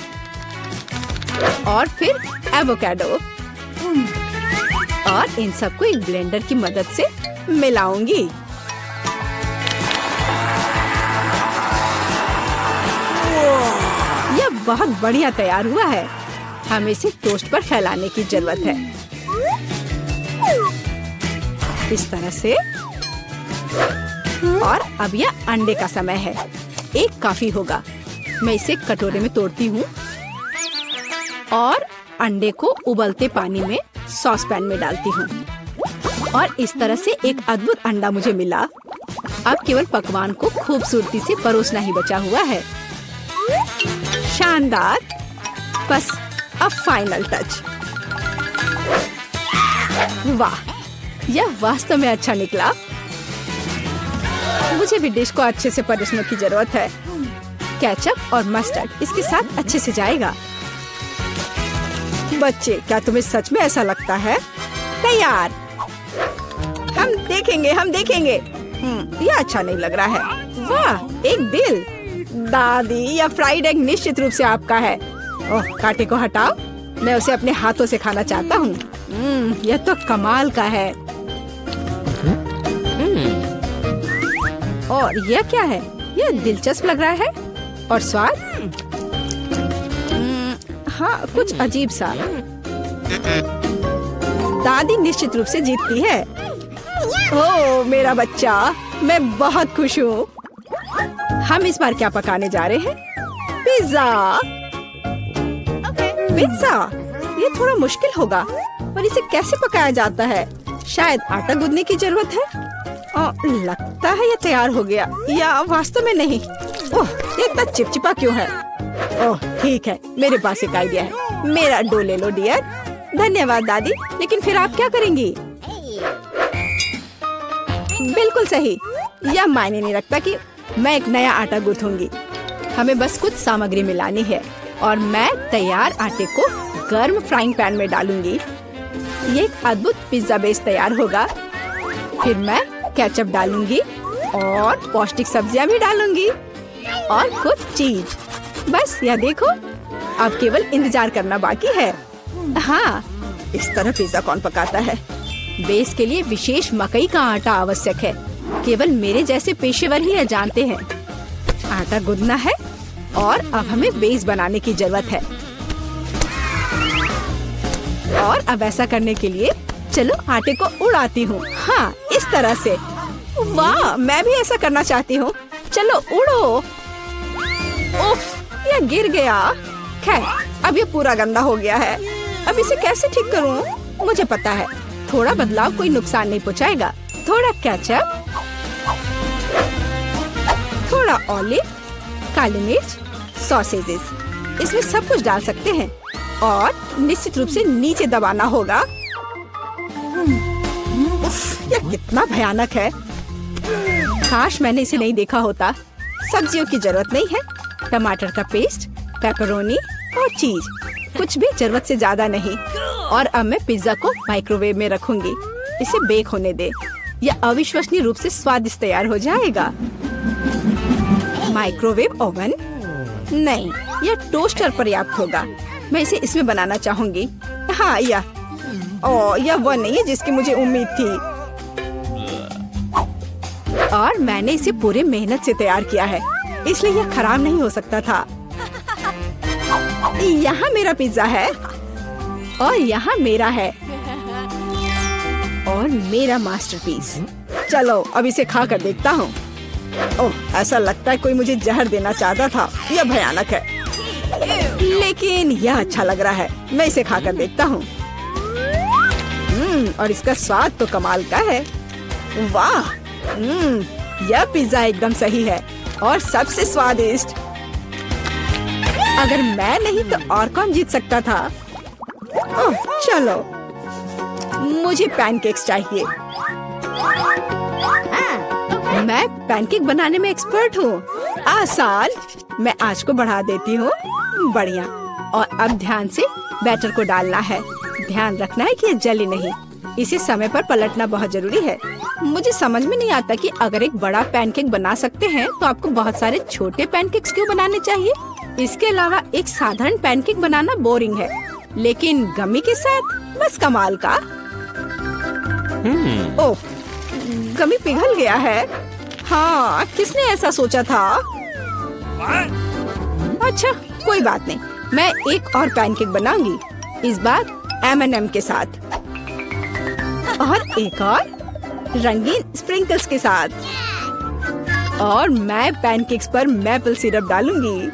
और फिर एवोकाडो और इन सबको एक ब्लेंडर की मदद से मिलाऊंगी। यह बहुत बढ़िया तैयार हुआ है। हमें इसे टोस्ट पर फैलाने की जरूरत है, इस तरह से। और अब यह अंडे का समय है। एक काफी होगा। मैं इसे कटोरे में तोड़ती हूँ और अंडे को उबलते पानी में सॉस पैन में डालती हूँ और इस तरह से एक अद्भुत अंडा मुझे मिला। अब केवल पकवान को खूबसूरती से परोसना ही बचा हुआ है। शानदार। बस अब फाइनल टच। वाह, यह वास्तव में अच्छा निकला। मुझे भी डिश को अच्छे से परोसने की जरूरत है। केचप और मस्टर्ड इसके साथ अच्छे से जाएगा। बच्चे, क्या तुम्हें सच में ऐसा लगता है? तैयार। हम देखेंगे। यह अच्छा नहीं लग रहा है। वाह, एक दिल। दादी, यह फ्राइड एग निश्चित रूप से आपका है। ओह, कांटे को हटाओ। मैं उसे अपने हाथों से खाना चाहता हूँ। यह तो कमाल का है। और यह क्या है? यह दिलचस्प लग रहा है। और स्वाद? हाँ, कुछ अजीब सा। दादी निश्चित रूप से जीतती है। ओह, मेरा बच्चा, मैं बहुत खुश हूँ। हम इस बार क्या पकाने जा रहे हैं? पिज्जा। पिज्जा, ये थोड़ा मुश्किल होगा। पर इसे कैसे पकाया जाता है? शायद आटा गूंदने की जरूरत है। लगता है ये तैयार हो गया, या वास्तव में नहीं। ओह, ये इतना चिपचिपा क्यों है? ओह, ठीक है, मेरे पास एक आइडिया है। मेरा डो ले लो डियर। धन्यवाद दादी। लेकिन फिर आप क्या करेंगी? बिल्कुल सही। यह मायने नहीं रखता कि मैं एक नया आटा गूंथूंगी। हमें बस कुछ सामग्री मिलानी है और मैं तैयार आटे को गर्म फ्राइंग पैन में डालूंगी। ये एक अद्भुत पिज्जा बेस तैयार होगा। फिर मैं केचप डालूंगी और पौष्टिक सब्जियां भी डालूंगी और कुछ चीज। बस यह देखो, अब केवल इंतजार करना बाकी है। हाँ, इस तरह पिज्जा कौन पकाता है? बेस के लिए विशेष मकई का आटा आवश्यक है। केवल मेरे जैसे पेशेवर ही यह जानते हैं। आटा गूंदना है और अब हमें बेस बनाने की जरूरत है। और अब ऐसा करने के लिए चलो आटे को उड़ाती हूँ। हाँ, इस तरह से। वाह, मैं भी ऐसा करना चाहती हूँ। चलो उड़ो। उफ, यह गिर गया। खैर, अब ये पूरा गंदा हो गया है। अब इसे कैसे ठीक करूँ? मुझे पता है, थोड़ा बदलाव कोई नुकसान नहीं पहुँचाएगा। थोड़ा केचप, थोड़ा ऑलिव, काली मिर्च, सॉसेजेस, इसमें सब कुछ डाल सकते हैं और निश्चित रूप से नीचे दबाना होगा। उफ, यह कितना भयानक है। काश मैंने इसे नहीं देखा होता। सब्जियों की जरूरत नहीं है। टमाटर का पेस्ट, पेपरोनी और चीज, कुछ भी जरूरत से ज्यादा नहीं। और अब मैं पिज्जा को माइक्रोवेव में रखूंगी। इसे बेक होने दे। यह अविश्वसनीय रूप से स्वादिष्ट तैयार हो जाएगा। माइक्रोवेव ओवन नहीं, यह टोस्टर पर्याप्त होगा। मैं इसे इसमें बनाना चाहूंगी। हाँ, यह वो नहीं है जिसकी मुझे उम्मीद थी। और मैंने इसे पूरे मेहनत से तैयार किया है, इसलिए यह खराब नहीं हो सकता था। यहाँ मेरा पिज्जा है और यहाँ मेरा है और मेरा मास्टरपीस। चलो अब इसे खा कर देखता हूँ। ओह, ऐसा लगता है कोई मुझे जहर देना चाहता था। यह भयानक है, लेकिन यह अच्छा लग रहा है। मैं इसे खा कर देखता हूँ। और इसका स्वाद तो कमाल का है। वाह, यह पिज्जा एकदम सही है और सबसे स्वादिष्ट। अगर मैं नहीं तो और कौन जीत सकता था? ओह, चलो, मुझे पैनकेक्स चाहिए। मैं पैनकेक बनाने में एक्सपर्ट हूँ। आसान। मैं आंच को बढ़ा देती हूँ। बढ़िया। और अब ध्यान से बैटर को डालना है। ध्यान रखना है कि ये जले नहीं। इसे समय पर पलटना बहुत जरूरी है। मुझे समझ में नहीं आता कि अगर एक बड़ा पैनकेक बना सकते हैं तो आपको बहुत सारे छोटे पैनकेक्स क्यों बनाने चाहिए। इसके अलावा एक साधारण पैनकेक बनाना बोरिंग है, लेकिन गमी के साथ बस कमाल का। ओह, गमी पिघल गया है। हाँ, किसने ऐसा सोचा था? अच्छा, कोई बात नहीं, मैं एक और पैनकेक बनाऊंगी, इस बार M&M के साथ और एक और रंगीन स्प्रिंकल्स के साथ। और मैं पैनकेक्स पर मैपल सिरप डालूंगी।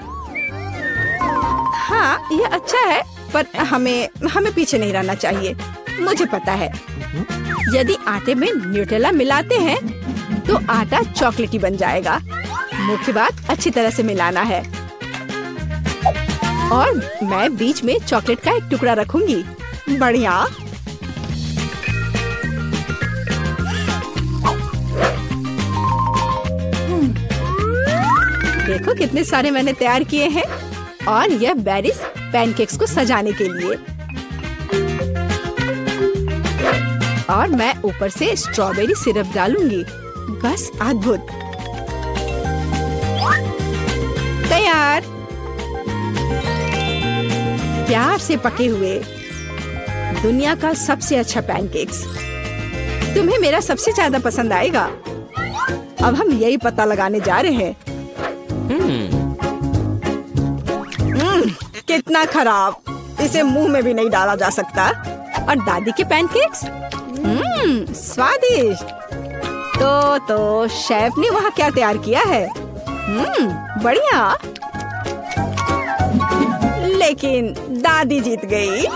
हाँ, ये अच्छा है, पर हमें पीछे नहीं रहना चाहिए। मुझे पता है, यदि आटे में न्यूटेला मिलाते हैं तो आटा चॉकलेटी बन जाएगा। मुख्य बात अच्छी तरह से मिलाना है। और मैं बीच में चॉकलेट का एक टुकड़ा रखूंगी। बढ़िया। देखो कितने सारे मैंने तैयार किए हैं। और यह बेरीज पैनकेक्स को सजाने के लिए। और मैं ऊपर से स्ट्रॉबेरी सिरप डालूंगी। बस अद्भुत। तैयार। प्यार से पके हुए दुनिया का सबसे अच्छा पैनकेक्स। तुम्हें मेरा सबसे ज्यादा पसंद आएगा। अब हम यही पता लगाने जा रहे हैं। कितना खराब, इसे मुंह में भी नहीं डाला जा सकता। और दादी के पैनकेक्स स्वादिष्ट। तो शेफ ने वहाँ क्या तैयार किया है? बढ़िया। लेकिन दादी जीत गई।